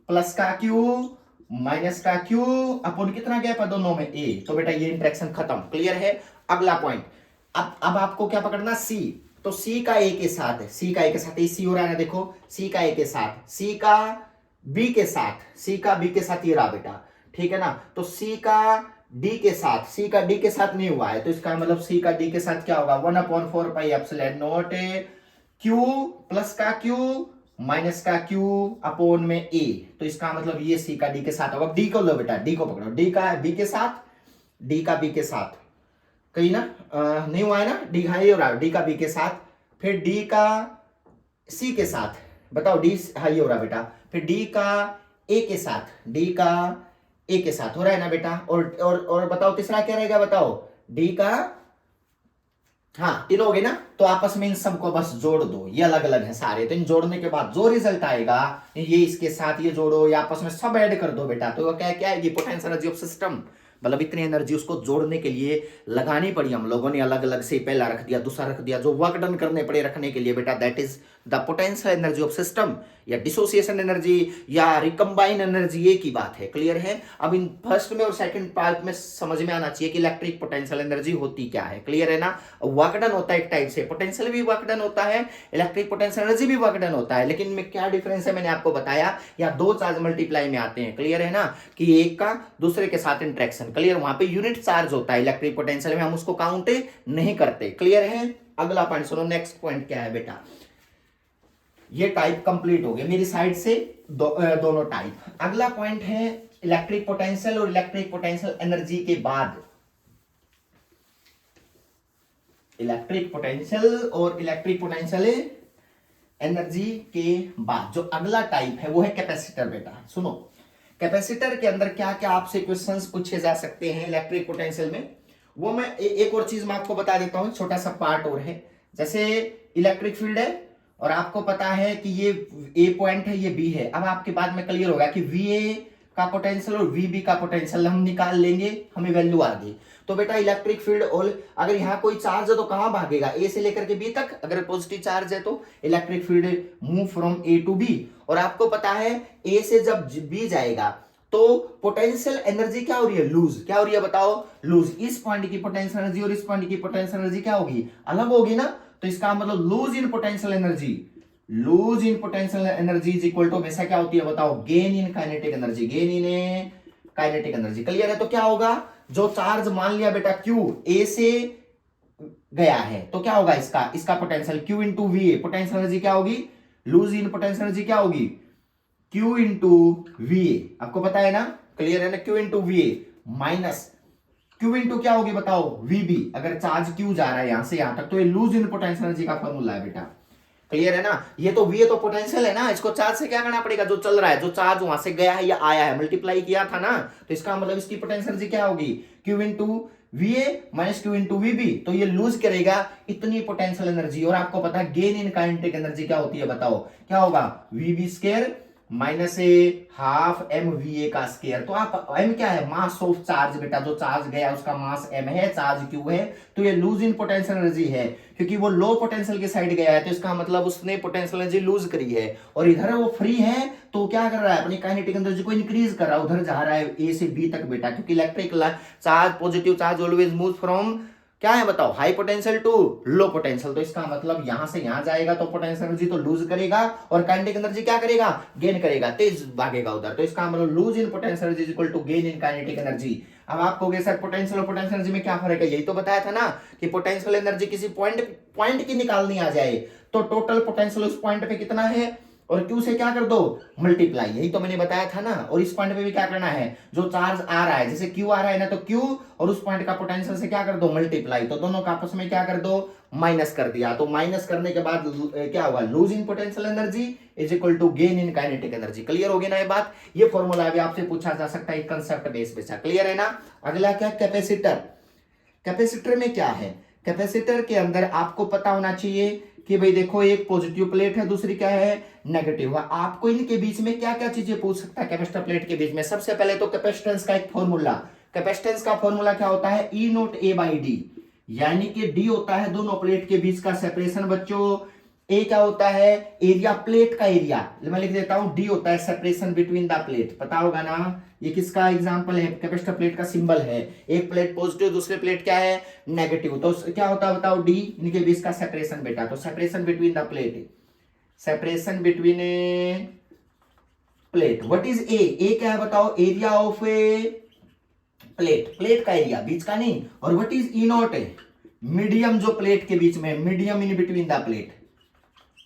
प्लस का क्यू माइनस का क्यू अपॉन कितना गैप है दोनों में, ए, तो बेटा ये इंटरेक्शन खत्म। क्लियर है? अगला पॉइंट, अब आपको क्या पकड़ना, सी, तो सी का ए के साथ है, सी का ए के साथ, सी हो रहा है ना, देखो सी का ए के साथ, सी का बी के साथ, सी का बी के साथ ये रहा बेटा, ठीक है ना। तो सी का डी के साथ, सी का डी के साथ नहीं हुआ है, तो इसका मतलब सी का डी के साथ क्या होगा, 1/4πε0 क्यू प्लस का क्यू माइनस का क्यू अपॉन में ए, तो इसका मतलब ये सी का डी के साथ होगा। डी को लो बेटा, डी को पकड़ो, डी का बी के साथ, डी का बी के साथ, कहीं ना नहीं हुआ है ना, डी हाई हो रहा है, डी का बी के साथ, फिर डी का सी के साथ, बताओ डी हाई हो रहा बेटा, फिर डी का ए के साथ, डी का ए के साथ हो रहा है ना बेटा, और बताओ तीसरा क्या रहेगा, बताओ डी का हाँ, तीनों हो गए ना, तो आपस में इन सबको बस जोड़ दो, ये अलग अलग है सारे, तो इन जोड़ने के बाद जो रिजल्ट आएगा ये इसके साथ ये जोड़ो, या आपस में सब ऐड कर दो बेटा, तो वो क्या क्या आएगी, पोटेंशियल एनर्जी ऑफ सिस्टम। मतलब इतनी एनर्जी उसको जोड़ने के लिए लगानी पड़ी हम लोगों ने, अलग अलग से पहला रख दिया, दूसरा रख दिया, जो वर्क डन करने पड़े रखने के लिए बेटा, that is the potential energy of system, या डिसोसिएशन एनर्जी या रिकम्बाइन एनर्जी, एक ही बात है। क्लियर है? अब इन फर्स्ट में और सेकंड पार्ट में समझ में आना चाहिए कि इलेक्ट्रिक पोटेंशियल एनर्जी होती क्या है। क्लियर है ना? वर्क डन होता है एक टाइप से, पोटेंशियल भी वर्क डन होता है, इलेक्ट्रिक पोटेंशियल एनर्जी भी वर्क डन होता है, लेकिन इनमें क्या डिफरेंस है मैंने आपको बताया, या दो चार्ज मल्टीप्लाई में आते हैं। क्लियर है ना? कि एक का दूसरे के साथ इंटरेक्शन। क्लियर? वहां पे यूनिट चार्ज होता है इलेक्ट्रिक पोटेंशियल में, हम उसको काउंट नहीं करते। क्लियर है? अगला पॉइंट सुनो, नेक्स्ट पॉइंट क्या है बेटा, ये टाइप कंप्लीट हो गया मेरी साइड से, दोनों टाइप। अगला पॉइंट है इलेक्ट्रिक पोटेंशियल और इलेक्ट्रिक पोटेंशियल एनर्जी के बाद, इलेक्ट्रिक पोटेंशियल और इलेक्ट्रिक पोटेंशियल एनर्जी के बाद जो अगला टाइप है वो है कैपेसिटर बेटा। सुनो, कैपेसिटर के अंदर क्या क्या आपसे क्वेश्चंस पूछे जा सकते हैं इलेक्ट्रिक पोटेंशियल में, वो मैं एक और चीज मैं आपको बता देता हूं, छोटा सा पार्ट और है। जैसे इलेक्ट्रिक फील्ड है और आपको पता है कि ये ए पॉइंट है, ये बी है। अब आपके बाद में क्लियर होगा कि वी ए का पोटेंशियल और वी बी का पोटेंशियल हम निकाल लेंगे, हमें वैल्यू आ गई। तो बेटा इलेक्ट्रिक फील्ड, और अगर यहाँ कोई चार्ज है तो कहां भागेगा, ए से लेकर के बी तक। अगर पॉजिटिव चार्ज है तो electric field move from A to B, और आपको पता है ए से जब बी जाएगा तो पोटेंशियल एनर्जी क्या हो रही है, लूज। क्या हो रही है बताओ, लूज। इस पॉइंट की पोटेंशियल एनर्जी और इस पॉइंट की पोटेंशियल एनर्जी क्या होगी, अलग होगी ना। तो इसका मतलब lose in potential energy, lose in potential energy is equal to हमेशा क्या होती है बताओ, gain in kinetic energy, gain in kinetic energy. Clear है? तो क्या होगा, जो चार्ज मान लिया बेटा क्यू ए से गया है तो क्या होगा, इसका पोटेंशियल क्यू इंटू वी ए, पोटेंशियल एनर्जी क्या होगी, लूज इन पोटेंशियल एनर्जी क्या होगी, क्यू इंटू वी ए। आपको पता है ना? क्लियर है ना? Q into V A minus Q into क्या होगी बताओ, वीबी। अगर चार्ज क्यू जा रहा है यहां से यहां तक तो ये लूज इन पोटेंशियल एनर्जी का फॉर्मूला है बेटा। क्लियर है ना? ये तो वी तो पोटेंशियल है ना, इसको चार्ज से क्या करना पड़ेगा, जो चल रहा है, जो चार्ज वहां से गया है या आया है, मल्टीप्लाई किया था ना, तो इसका मतलब इसकी पोटेंशियल एनर्जी क्या होगी, Q into V A minus Q into VB. तो ये लूज करेगा इतनी पोटेंशियल एनर्जी। और आपको पता है गेन इन काइनेटिक एनर्जी क्या होती है बताओ, क्या होगा, VB square minus A half M V A का स्क्वायर। तो आप एम क्या है, मास ऑफ चार्ज बेटा, जो चार्ज गया उसका मास एम है, चार्ज क्यू है, तो ये लूज इन पोटेंशियल एनर्जी है, क्योंकि वो लो पोटेंशियल के साइड गया है तो इसका मतलब उसने पोटेंशियल एनर्जी लूज करी है। और इधर वो फ्री है तो क्या कर रहा है, अपनी काइनेटिक एनर्जी को इंक्रीज कर रहा है, उधर जा रहा है ए से बी तक बेटा, क्योंकि electric charge, positive charge always move from क्या है बताओ, high potential to low potential. तो इसका मतलब यहां से यहां जाएगा तो पोटेंशियल एनर्जी तो लूज करेगा, और काइनेटिक एनर्जी क्या करेगा, गेन करेगा, तेज भागेगा उधर। तो इसका मतलब lose in potential energy equal to gain in kinetic energy. अब आप कहोगे सर पोटेंशियल और पोटेंशियल एनर्जी में क्या फर्क है, यही तो बताया था ना कि पोटेंशियल एनर्जी किसी पॉइंट की निकालनी आ जाए तो टोटल पोटेंशियल उस पॉइंट पे कितना है, और क्यू से क्या कर दो, मल्टीप्लाई। यही तो मैंने बताया था ना। और इस पॉइंट पे भी क्या करना है, जो चार्ज आ रहा है, जैसे क्यू आ रहा है ना, तो क्यू और उस पॉइंट का पोटेंशियल से क्या कर दो, मल्टीप्लाई। तो दोनों का आपस में क्या कर दो, माइनस कर दिया। तो माइनस करने के बाद क्या हुआ, lose in potential energy is equal to gain in kinetic energy. Clear हो गया ना ये बात? ये फॉर्मूला भी आपसे पूछा जा सकता है कंसेप्ट बेस पे। क्लियर है ना? अगला क्या, कैपेसिटर। कैपेसिटर में क्या है, कैपेसिटर के अंदर आपको पता होना चाहिए कि भाई देखो एक पॉजिटिव प्लेट है, दूसरी क्या है, नेगेटिव है। आपको इनके बीच में क्या क्या चीजें पूछ सकता है कैपेसिटर प्लेट के बीच में। सबसे पहले तो कैपेसिटेंस का एक फॉर्मूला, कैपेसिटेंस का फॉर्मूला क्या होता है, E naught A by D, यानी कि डी होता है दोनों प्लेट के बीच का सेपरेशन बच्चों, ए क्या होता है, एरिया, प्लेट का एरिया। मैं लिख देता हूं, डी होता है सेपरेशन बिटवीन द प्लेट। पता होगा ना, ये किसका एग्जांपल है, कैपेसिटर प्लेट का सिंबल है, एक प्लेट पॉजिटिव, दूसरे प्लेट क्या है, नेगेटिव। तो क्या होता है बताओ, डी, इनके बीच का सेपरेशन बेटा। तो separation between the plate, separation between plate. What is a क्या है बताओ, area of A plate, plate का एरिया, बीच का नहीं। और what is E not, medium जो प्लेट के बीच में, medium in between the plate,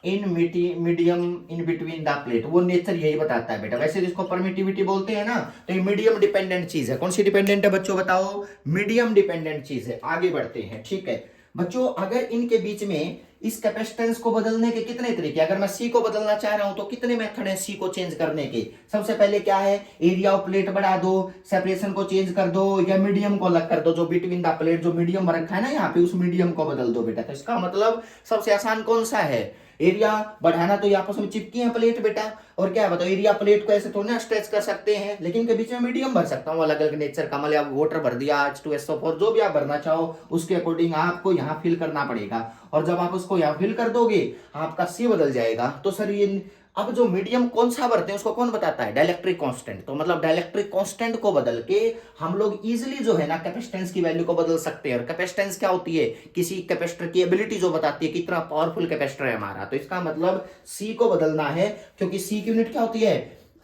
medium in between the plate. वो नेचर यही बताता है बेटा। वैसे जिसको परमिटिविटी बोलते हैं ना, तो ये मीडियम डिपेंडेंट चीज है। कौन सी डिपेंडेंट है बच्चों बताओ, मीडियम डिपेंडेंट चीज है। आगे बढ़ते हैं, ठीक है। बच्चों अगर इनके बीच में इस कैपेसिटेंस को बदलने के कितने तरीके, अगर मैं सी को बदलना चाह रहा हूं तो कितने मेथड है सी को चेंज करने के। सबसे पहले क्या है, एरिया ऑफ प्लेट बढ़ा दो, सेपरेशन को चेंज कर दो, या मीडियम को अलग कर दो, जो बिटवीन द प्लेट जो मीडियम रखा है ना यहाँ पे, उस मीडियम को बदल दो बेटा। तो इसका मतलब सबसे आसान कौन सा है, एरिया बढ़ाना। तो ये आपस में चिपकी है प्लेट बेटा, और क्या है बताओ, एरिया प्लेट को ऐसे थोड़ी ना स्ट्रेच कर सकते हैं, लेकिन इनके बीच में मीडियम भर सकता हूँ अलग अलग नेचर का। मतलब वाटर भर दिया, H2SO4 जो भी आप भरना चाहो उसके अकॉर्डिंग आपको यहाँ फिल करना पड़ेगा। और जब आप उसको यहाँ फिल कर दोगे आपका सी बदल जाएगा। तो सर ये अब जो मीडियम कौन सा भरते हैं उसको कौन बताता है, डाइलेक्ट्रिक कांस्टेंट। तो मतलब डाइलेक्ट्रिक कांस्टेंट को बदल के हम लोग इजीली जो है ना कैपेसिटेंस की वैल्यू को बदल सकते हैं। और कैपेसिटेंस क्या होती है, किसी कैपेसिटर की एबिलिटी जो बताती है कितना पावरफुल कैपेसिटर है हमारा। तो इसका मतलब सी को बदलना है, क्योंकि सी की यूनिट क्या होती है,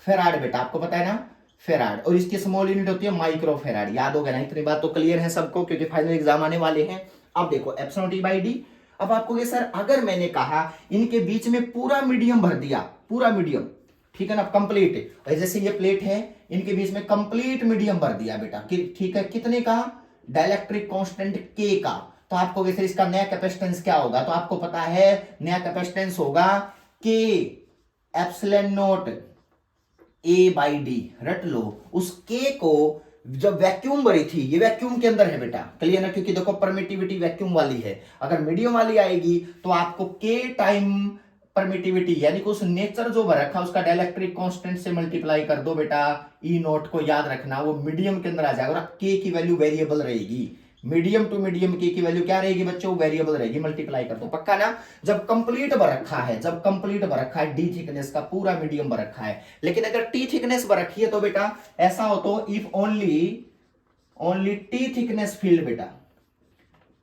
फेराड बेटा, आपको पता है ना फेराड, और इसकी स्मॉल यूनिट होती है माइक्रो फेराड। याद हो गया ना, इतनी बात तो क्लियर है सबको, क्योंकि फाइनल एग्जाम आने वाले हैं। अब देखो एप्सिलॉन टी बाई डी। अब आपको ये सर अगर मैंने कहा इनके बीच में पूरा मीडियम भर दिया, पूरा मीडियम, ठीक है ना, कंप्लीट, जैसे ये प्लेट है इनके बीच में कंप्लीट मीडियम भर दिया बेटा, ठीक है, कितने का, डाइलेक्ट्रिक कांस्टेंट के का। तो आपको वैसे इसका नया कैपेसिटेंस क्या होगा, तो आपको पता है नया कैपेसिटेंस होगा के epsilon not a by D, रट लो। उस के को जब वैक्यूम भरी थी, ये वैक्यूम के अंदर है बेटा, क्लियर ना, क्योंकि देखो परमिटिविटी वैक्यूम वाली है। अगर मीडियम वाली आएगी तो आपको के टाइम परमिटिविटी यानी कि उस नेचर जो भर रखा उसका डाइलेक्ट्रिक कांस्टेंट से मल्टीप्लाई कर दो बेटा, ई नोट को याद रखना, वो मीडियम के अंदर आ जाएगा। और के की वैल्यू वेरिएबल रहेगी, मीडियम टू मीडियम के की वैल्यू क्या रहेगी बच्चों, वेरिएबल रहेगी, मल्टीप्लाई कर दो, पक्का ना। जब कंप्लीट भर रखा है, जब कंप्लीट भर रखा है डी थिकनेस का पूरा मीडियम भर रखा है। लेकिन अगर टी थिकनेस भर रखी है तो बेटा ऐसा हो तो if only T thickness field बेटा,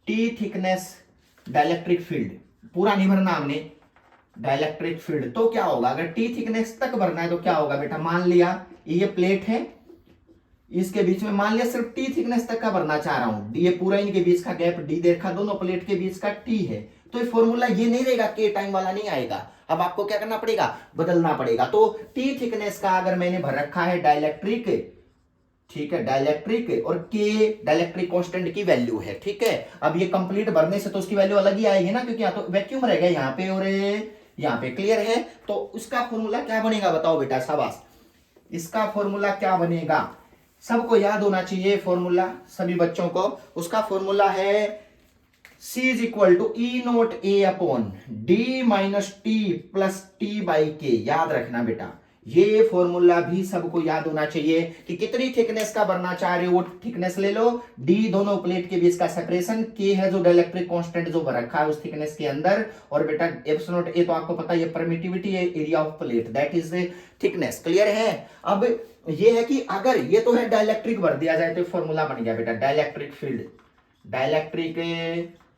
टी थिकनेस डाइलेक्ट्रिक फील्ड, पूरा नहीं भरना हमने डाइलेक्ट्रिक फील्ड। तो क्या होगा, अगर टी थिकनेस तक भरना है तो क्या होगा बेटा, मान लिया ये प्लेट है, इसके बीच में मान लिया सिर्फ टी थिकनेस तक का भरना चाह रहा हूं, ये पूरा इनके बीच का गैप डी देखा, दोनों प्लेट के बीच का टी है, तो ये फॉर्मूला ये नहीं रहेगा, के टाइम वाला नहीं आएगा। अब आपको क्या करना पड़ेगा, बदलना पड़ेगा। तो टी थिकनेस का अगर मैंने भर रखा है डाइलेक्ट्रिक, ठीक है, डाइलेक्ट्रिक, और के डाइलेक्ट्रिक कांस्टेंट की वैल्यू है, ठीक है। अब ये कंप्लीट भरने से तो उसकी वैल्यू अलग ही आएगी ना, क्योंकि यहाँ तो वैक्यूम रहेगा यहाँ पे और यहाँ पे, क्लियर है। तो उसका फॉर्मूला क्या बनेगा बताओ बेटा, शाबाश, इसका फॉर्मूला क्या बनेगा, सबको याद होना चाहिए फॉर्मूला, सभी बच्चों को। उसका फॉर्मूला है C is equal to E naught A upon D minus T plus T by K. याद रखना बेटा, ये फॉर्मूला भी सबको याद होना चाहिए कि कितनी थिकनेस का भरना चाह रहे हो वो थिकनेस ले लो, डी दोनों प्लेट के बीच का सेपरेशन, के है जो डाइलेक्ट्रिक कांस्टेंट जो भर रखा है उस थिकनेस के अंदर, और बेटा एप्सिलॉन नॉट ए तो आपको पता है ये परमिटिविटी है, area of plate that is the thickness, clear है। अब ये है कि अगर ये तो है डाइलेक्ट्रिक भर दिया जाए तो फॉर्मूला बन गया बेटा डाइलेक्ट्रिक फील्ड, डाइलेक्ट्रिक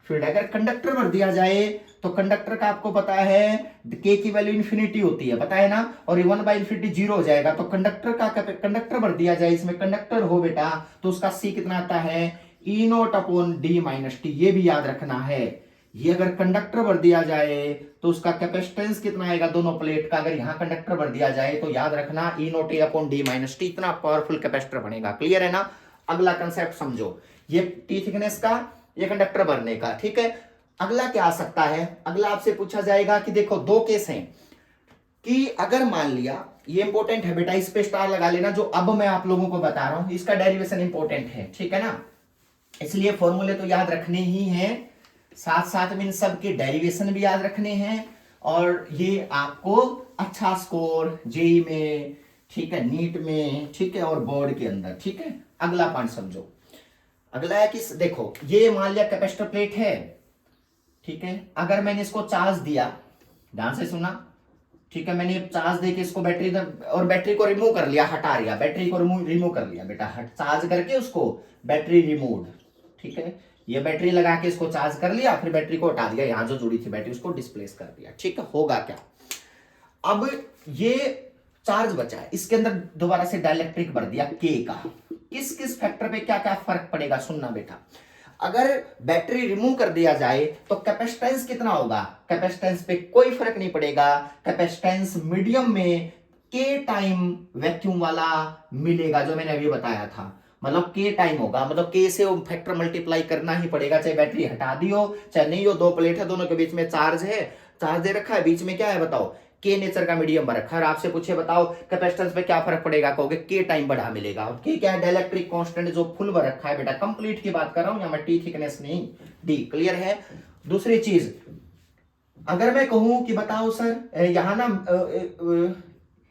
फील्ड। अगर कंडक्टर भर दिया जाए तो कंडक्टर का आपको पता है के की वैल्यू इन्फिनिटी होती है, पता है ना, और 1/इन्फिनिटी 0 हो जाएगा। तो कंडक्टर भर दिया जाए, इसमें कंडक्टर हो बेटा, तो उसका सी कितना आता है, E naught upon D minus T, ये भी याद रखना है। ये अगर कंडक्टर भर दिया जाए तो उसका कैपेसिटेंस कितना आएगा दोनों प्लेट का, अगर यहाँ कंडक्टर भर दिया जाए तो याद रखना ई naught A upon D minus T, इतना पावरफुल कैपेसिटर बनेगा, क्लियर है ना। अगला कंसेप्ट समझो, ये टी थिकनेस का, ये कंडक्टर भरने का, ठीक है। अगला क्या आ सकता है, अगला आपसे पूछा जाएगा कि देखो दो केस हैं कि अगर मान लिया, ये इंपॉर्टेंट है बेटा, इस पे स्टार लगा लेना, जो अब मैं आप लोगों को बता रहा हूं इसका डेरिवेशन इंपॉर्टेंट है, ठीक है ना, इसलिए फॉर्मूले तो याद रखने ही हैं, साथ साथ में इन सब के डेरिवेशन भी याद रखने हैं, और ये आपको अच्छा स्कोर जेई में, ठीक है, नीट में, ठीक है, और बोर्ड के अंदर, ठीक है। अगला पॉइंट समझो, अगला है कि देखो ये मान लिया कैपेसिटर प्लेट है, ठीक है, अगर मैंने इसको चार्ज दिया, ध्यान से सुना, ठीक है, मैंने चार्ज देके इसको बैटरी और बैटरी को रिमूव कर लिया, हटा लिया, बैटरी को रिमूव कर लिया बेटा, चार्ज करके उसको बैटरी रिमूव, ठीक है, ये बैटरी लगा के इसको चार्ज कर लिया, फिर बैटरी को हटा दिया, यहां जो जुड़ी थी बैटरी उसको डिस्प्लेस कर दिया, ठीक है। होगा क्या, अब ये चार्ज बचा है, इसके अंदर दोबारा से डाइलेक्ट्रिक भर दिया के का, किस किस फैक्टर पे क्या क्या फर्क पड़ेगा, सुनना बेटा। अगर बैटरी रिमूव कर दिया जाए तो कैपेसिटेंस कितना होगा, कैपेसिटेंस पे कोई फर्क नहीं पड़ेगा, कैपेसिटेंस मीडियम में के टाइम वैक्यूम वाला मिलेगा, जो मैंने अभी बताया था। मतलब के टाइम होगा, मतलब के से वो फैक्टर मल्टीप्लाई करना ही पड़ेगा, चाहे बैटरी हटा दी हो चाहे नहीं हो। दो प्लेट है, दोनों के बीच में चार्ज है, चार्ज दे रखा है, बीच में क्या है बताओ, के नेचर का मीडियम रखा है। आपसे पूछे बताओ कैपेसिटेंस पे क्या फर्क पड़ेगा, कहोगे के टाइम बढ़ा मिलेगा। के क्या है, डाइलेक्ट्रिक कांस्टेंट जो फुल रखा है बेटा, कंप्लीट की बात कर रहा हूं, यहाँ मैं टी थिकनेस नहीं डी। क्लियर है। दूसरी चीज, अगर मैं कहूं कि बताओ सर यहां ना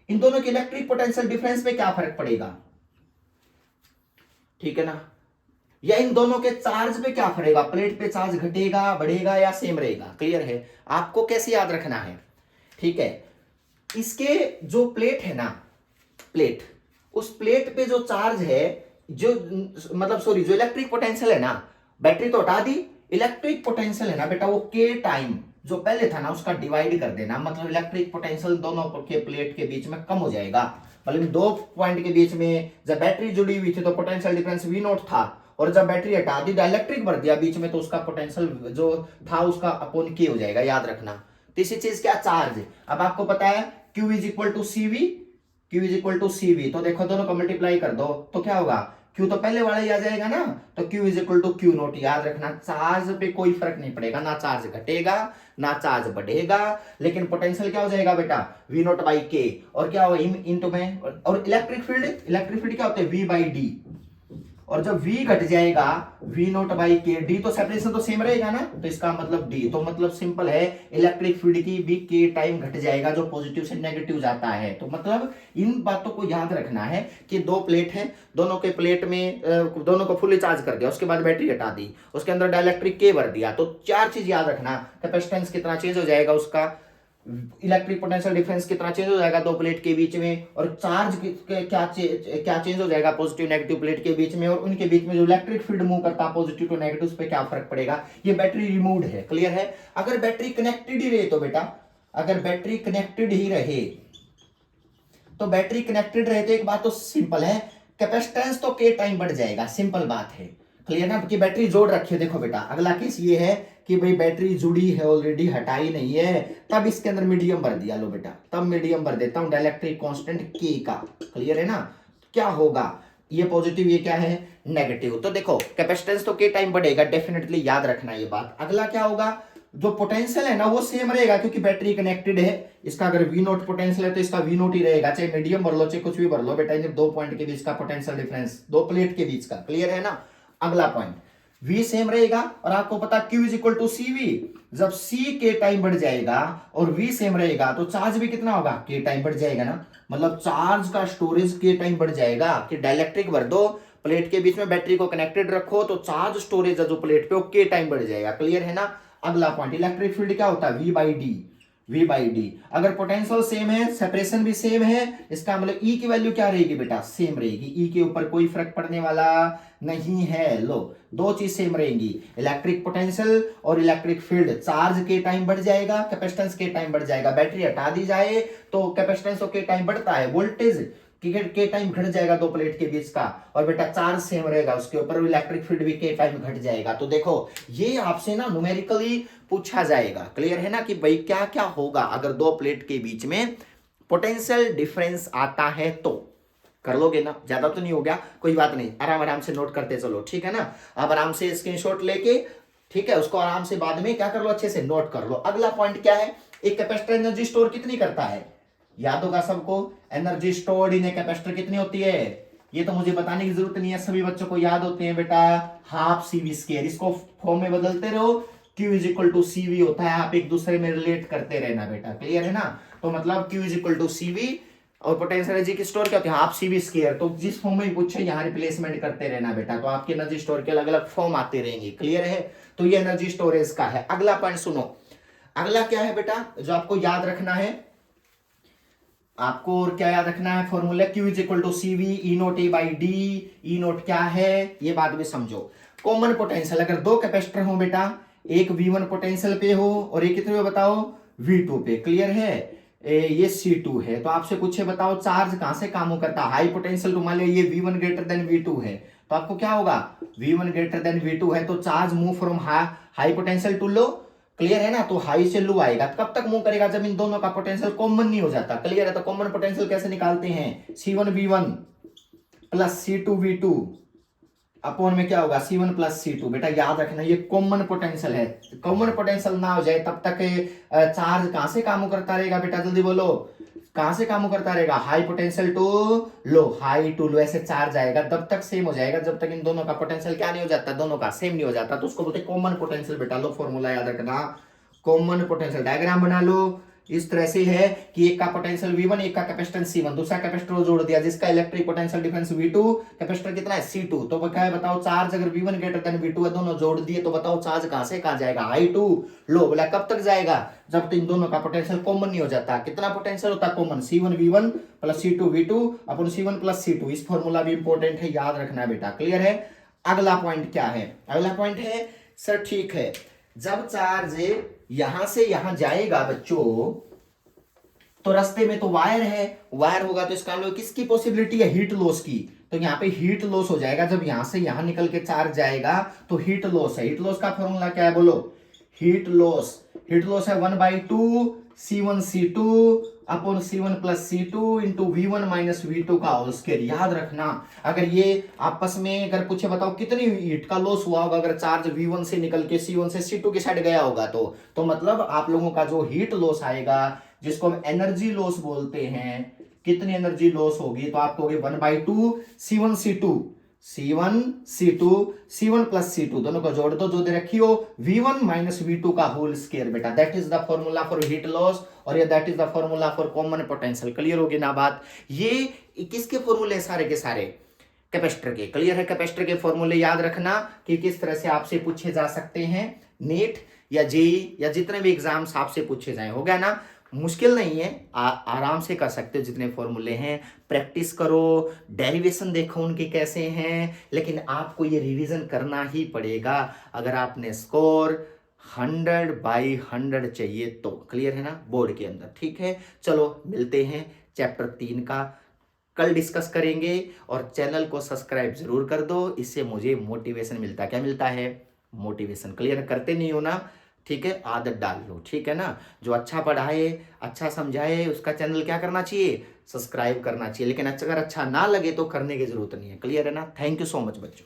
इन दोनों के इलेक्ट्रिक पोटेंशियल डिफरेंस पे क्या फर्क पड़ेगा, ठीक है ना, या इन दोनों के चार्ज पे क्या फरेगा, प्लेट पे चार्ज घटेगा बढ़ेगा या सेम रहेगा। क्लियर है। आपको कैसे याद रखना है, ठीक है, इसके जो प्लेट है ना, प्लेट, उस प्लेट पे जो चार्ज है, जो मतलब सॉरी जो इलेक्ट्रिक पोटेंशियल है ना, बैटरी तो हटा दी, इलेक्ट्रिक पोटेंशियल है ना बेटा, वो के टाइम जो पहले था ना उसका डिवाइड कर देना, मतलब इलेक्ट्रिक पोटेंशियल दोनों के प्लेट के बीच में कम हो जाएगा। मतलब दो पॉइंट के बीच में जब बैटरी जुड़ी हुई थी तो पोटेंशियल डिफरेंस वी नॉट था, और जब बैटरी हटा दी डाइलेक्ट्रिक भर दिया बीच में तो उसका पोटेंशियल जो था उसका अपॉन के हो जाएगा, याद रखना। तीसरी चीज क्या, चार्ज। अब आपको पता है Q is equal to CV, Q is equal to CV, तो देखो दोनों को मल्टीप्लाई कर दो तो क्या होगा, Q तो पहले वाला ही आ जाएगा ना, तो Q is equal to Q naught. याद रखना चार्ज पे कोई फर्क नहीं पड़ेगा, ना चार्ज घटेगा ना चार्ज बढ़ेगा, लेकिन पोटेंशियल क्या हो जाएगा बेटा, V नोट बाई के, और क्या होगा इनटू में, और इलेक्ट्रिक फील्ड क्या होता है V बाई डी, और जब V घट जाएगा V नोट बाई के, डी तो सेपरेशन तो सेम रहेगा ना, तो इसका मतलब डी, तो मतलब सिंपल है, इलेक्ट्रिक फील्ड की भी के टाइम घट जाएगा जो पॉजिटिव से नेगेटिव जाता है। तो मतलब इन बातों को याद रखना है कि दो प्लेट है, दोनों के प्लेट में दोनों को फुली चार्ज कर दिया, उसके बाद बैटरी हटा दी, उसके अंदर डाइलेक्ट्रिक के भर दिया, तो चार चीज याद रखना, कैपेसिटेंस कितना चेंज हो जाएगा, उसका इलेक्ट्रिक पोटेंशियल डिफरेंस कितना चेंज हो जाएगा दो प्लेट के बीच में, और चार्ज क्या चेंज हो जाएगा पॉजिटिव नेगेटिव प्लेट के बीच में, और उनके बीच में जो इलेक्ट्रिक फील्ड मूव करता है पॉजिटिव टू नेगेटिव उस पे क्या फर्क पड़ेगा। ये बैटरी रिमूव्ड है। क्लियर है। अगर बैटरी कनेक्टेड ही रहे तो बेटा, अगर बैटरी कनेक्टेड ही रहे तो बैटरी कनेक्टेड रहे तो एक बात तो सिंपल है, कैपेसिटेंस तो के टाइम बढ़ जाएगा, सिंपल बात है। क्लियर ना, कि बैटरी जोड़ रखी है। देखो बेटा अगला केस ये है कि भाई बैटरी जुड़ी है ऑलरेडी, हटाई नहीं है, तब इसके अंदर मीडियम भर दिया। लो बेटा तब मीडियम भर देता हूं डाइलेक्ट्रिक कांस्टेंट के का। क्लियर है ना, क्या होगा, ये पॉजिटिव ये क्या है नेगेटिव, तो देखो कैपेसिटेंस तो के टाइम बढ़ेगा, डेफिनेटली याद रखना ये बात। अगला क्या होगा, जो पोटेंशियल है ना वो सेम रहेगा क्योंकि बैटरी कनेक्टेड है, इसका अगर वी नोट पोटेंशियल है तो इसका वी नोट ही रहेगा, चाहे मीडियम भर लो चाहे कुछ भी भर लो बेटा, दो पॉइंट के बीच का पोटेंशियल डिफरेंस, दो प्लेट के बीच का। क्लियर है ना। अगला पॉइंट V सेम रहेगा, और आपको पता Q is equal to CV, जब C के टाइम बढ़ जाएगा और V सेम रहेगा तो चार्ज भी कितना होगा, के टाइम बढ़ जाएगा ना, मतलब चार्ज का स्टोरेज के टाइम बढ़ जाएगा। कि डाइलेक्ट्रिक भर दो, प्लेट के बीच में बैटरी को कनेक्टेड रखो तो चार्ज स्टोरेज है जो प्लेट पे वो के टाइम बढ़ जाएगा। क्लियर है ना। अगला पॉइंट, इलेक्ट्रिक फील्ड क्या होता है V by D, V by D. अगर पोटेंशियल सेम है, सेपरेशन भी सेम है, इसका मतलब E की वैल्यू क्या रहेगी बेटा, सेम रहेगी, E के ऊपर कोई फर्क पड़ने वाला नहीं है। लो दो चीज सेम रहेंगी, इलेक्ट्रिक पोटेंशियल और इलेक्ट्रिक फील्ड, चार्ज के टाइम बढ़ जाएगा, कैपेसिटेंस के टाइम बढ़ जाएगा। बैटरी हटा दी जाए तो कैपेसिटेंस के टाइम बढ़ता है, वोल्टेज के टाइम घट जाएगा दो प्लेट के बीच का, और बेटा चार्ज सेम रहेगा उसके ऊपर, इलेक्ट्रिक फील्ड भी के टाइम घट जाएगा। तो देखो ये आपसे ना न्यूमेरिकली पूछा जाएगा। क्लियर है ना, कि भाई क्या क्या होगा अगर दो प्लेट के बीच में पोटेंशियल डिफरेंस आता है, तो कर लोगे ना, ज्यादा तो नहीं हो गया, कोई बात नहीं, आराम आराम से नोट करते चलो, ठीक है ना। अब आराम से स्क्रीनशॉट लेके, ठीक है, उसको आराम से बाद में क्या कर लो, अच्छे से नोट कर लो। अगला पॉइंट क्या है, एक कैपेसिटर एनर्जी स्टोर कितनी करता है, याद होगा सबको, energy stored in a capacitor कितनी होती है, ये तो मुझे बताने की जरूरत नहीं है, सभी बच्चों को याद होते हैं बेटा, हाफ CV स्क्वायर। इसको फॉर्म में बदलते रहो, Q is equal to CV होता है, आप एक दूसरे में रिलेट करते रहना बेटा। क्लियर है ना, तो मतलब Q is equal to CV, और पोटेंशियल एनर्जी की स्टोर क्या होती है, हाफ CV स्क्वायर। तो जिस फॉर्म में पूछे यहाँ रिप्लेसमेंट करते रहना बेटा, तो आपके एनर्जी स्टोर के अलग अलग फॉर्म आते रहेंगे। क्लियर है, तो ये एनर्जी स्टोरेज का है। अगला पॉइंट सुनो, अगला क्या है बेटा जो आपको याद रखना है, आपको और क्या याद रखना है, formula Q is equal to CV E naught A by D. E naught क्या है ये बात भी समझो। कॉमन पोटेंशियल, अगर दो कैपेसिटर हो बेटा, एक V1 पोटेंशियल पे हो और एक कितने पे बताओ, V2 पे। क्लियर है, ये C2 है, तो आपसे पूछे बताओ चार्ज कहां से काम करता है, हाई पोटेंशियल, तो मान लो ये V1 ग्रेटर देन V2 है, तो आपको क्या होगा, V1 ग्रेटर देन V2 है तो charge move from high potential to low. Clear है ना, तो हाई से लो आएगा, कब तक मूव करेगा, जब इन दोनों का पोटेंशियल कॉमन नहीं हो जाता। क्लियर है, तो कॉमन पोटेंशियल कैसे निकालते हैं, C1 V1 plus C2 V2 upon में क्या होगा C1 प्लस C2। बेटा याद रखना ये कॉमन पोटेंशियल है, कॉमन पोटेंशियल ना हो जाए तब तक चार्ज कहां से काम करता रहेगा बेटा, जल्दी बोलो, कहां से काम करता रहेगा, high potential to low, high to low, ऐसे चार्ज आएगा तब तक सेम हो जाएगा जब तक इन दोनों का पोटेंशियल क्या नहीं हो जाता, दोनों का सेम नहीं हो जाता, तो उसको बोलते हैं कॉमन पोटेंशियल। बेटा लो फॉर्मूला याद रखना, कॉमन पोटेंशियल डायग्राम बना लो। इस तरह से है कि एक का पोटेंशियल V1, एक का कैपेसिटेंस C1, दूसरा कैपेसिटर जोड़ दिया जिसका electric potential difference V2, capacitor कितना है C2। तो क्या है बताओ, चार्ज अगर V1 ग्रेटर देन V2 है, दोनों जोड़ दिए, तो बताओ चार्ज कहां से कहां जाएगा, हाई टू लो। बोला कब तक जाएगा, जब तो इन दोनों का पोटेंशियल कॉमन नहीं हो जाता। कितना पोटेंशियल होता है common, C1 V1 plus C2 V2 अपन C1 प्लस C2। इस फॉर्मूला भी इंपॉर्टेंट है, याद रखना है बेटा, क्लियर है। अगला पॉइंट क्या है, अगला पॉइंट है सर ठीक है, जब चार्ज यहां से यहां जाएगा बच्चों, तो रास्ते में तो वायर है, वायर होगा तो इसका मतलब किसकी पॉसिबिलिटी है, हीट लॉस की। तो यहाँ पे हीट लॉस हो जाएगा, जब यहां से यहां निकल के चार्ज जाएगा तो हीट लॉस है। हीट लॉस का फॉर्मूला क्या है बोलो, हीट लॉस, हीट लॉस है 1/2 C1 C2 upon C1 plus C2 into V1 minus V2 का होल स्क्वायर। याद रखना, अगर ये आपस में अगर पूछे बताओ कितनी हीट का लॉस हुआ होगा अगर चार्ज V1 से निकल के C1 से C2 की साइड गया होगा, तो मतलब आप लोगों का जो हीट लॉस आएगा जिसको हम एनर्जी लॉस बोलते हैं, कितनी एनर्जी लॉस होगी, तो आप कहोगे 1/2 C1 C2 C1 C2 C1 plus C2 दोनों को जोड़ दो, जो दे रखी हो V1 माइनस V2 का होल स्क्वायर। बेटा that is the formula for heat loss और ये that is the formula for common potential. Clear होगी ना बात। ये किसके फॉर्मूले सारे के सारे, कैपेसिटर के। क्लियर है, कैपेसिटर के फॉर्मूले याद रखना कि किस तरह से आपसे पूछे जा सकते हैं, नीट या जेई या जितने भी एग्जाम्स आपसे पूछे जाए। हो गया ना, मुश्किल नहीं है, आराम से कर सकते हो जितने फॉर्मूले हैं। प्रैक्टिस करो, डेरिवेशन देखो उनके कैसे हैं, लेकिन आपको ये रिवीजन करना ही पड़ेगा अगर आपने स्कोर 100/100 चाहिए तो। क्लियर है ना, बोर्ड के अंदर। ठीक है, चलो मिलते हैं चैप्टर 3 का कल डिस्कस करेंगे, और चैनल को सब्सक्राइब जरूर कर दो, इससे मुझे मोटिवेशन मिलता है। क्या मिलता है, मोटिवेशन। क्लियर करते नहीं हो ना, ठीक है, आदत डाल लो, ठीक है ना। जो अच्छा पढ़ाए अच्छा समझाए उसका चैनल क्या करना चाहिए, सब्सक्राइब करना चाहिए। लेकिन अगर अच्छा ना लगे तो करने की जरूरत नहीं है। क्लियर है ना। थैंक यू सो मच बच्चों।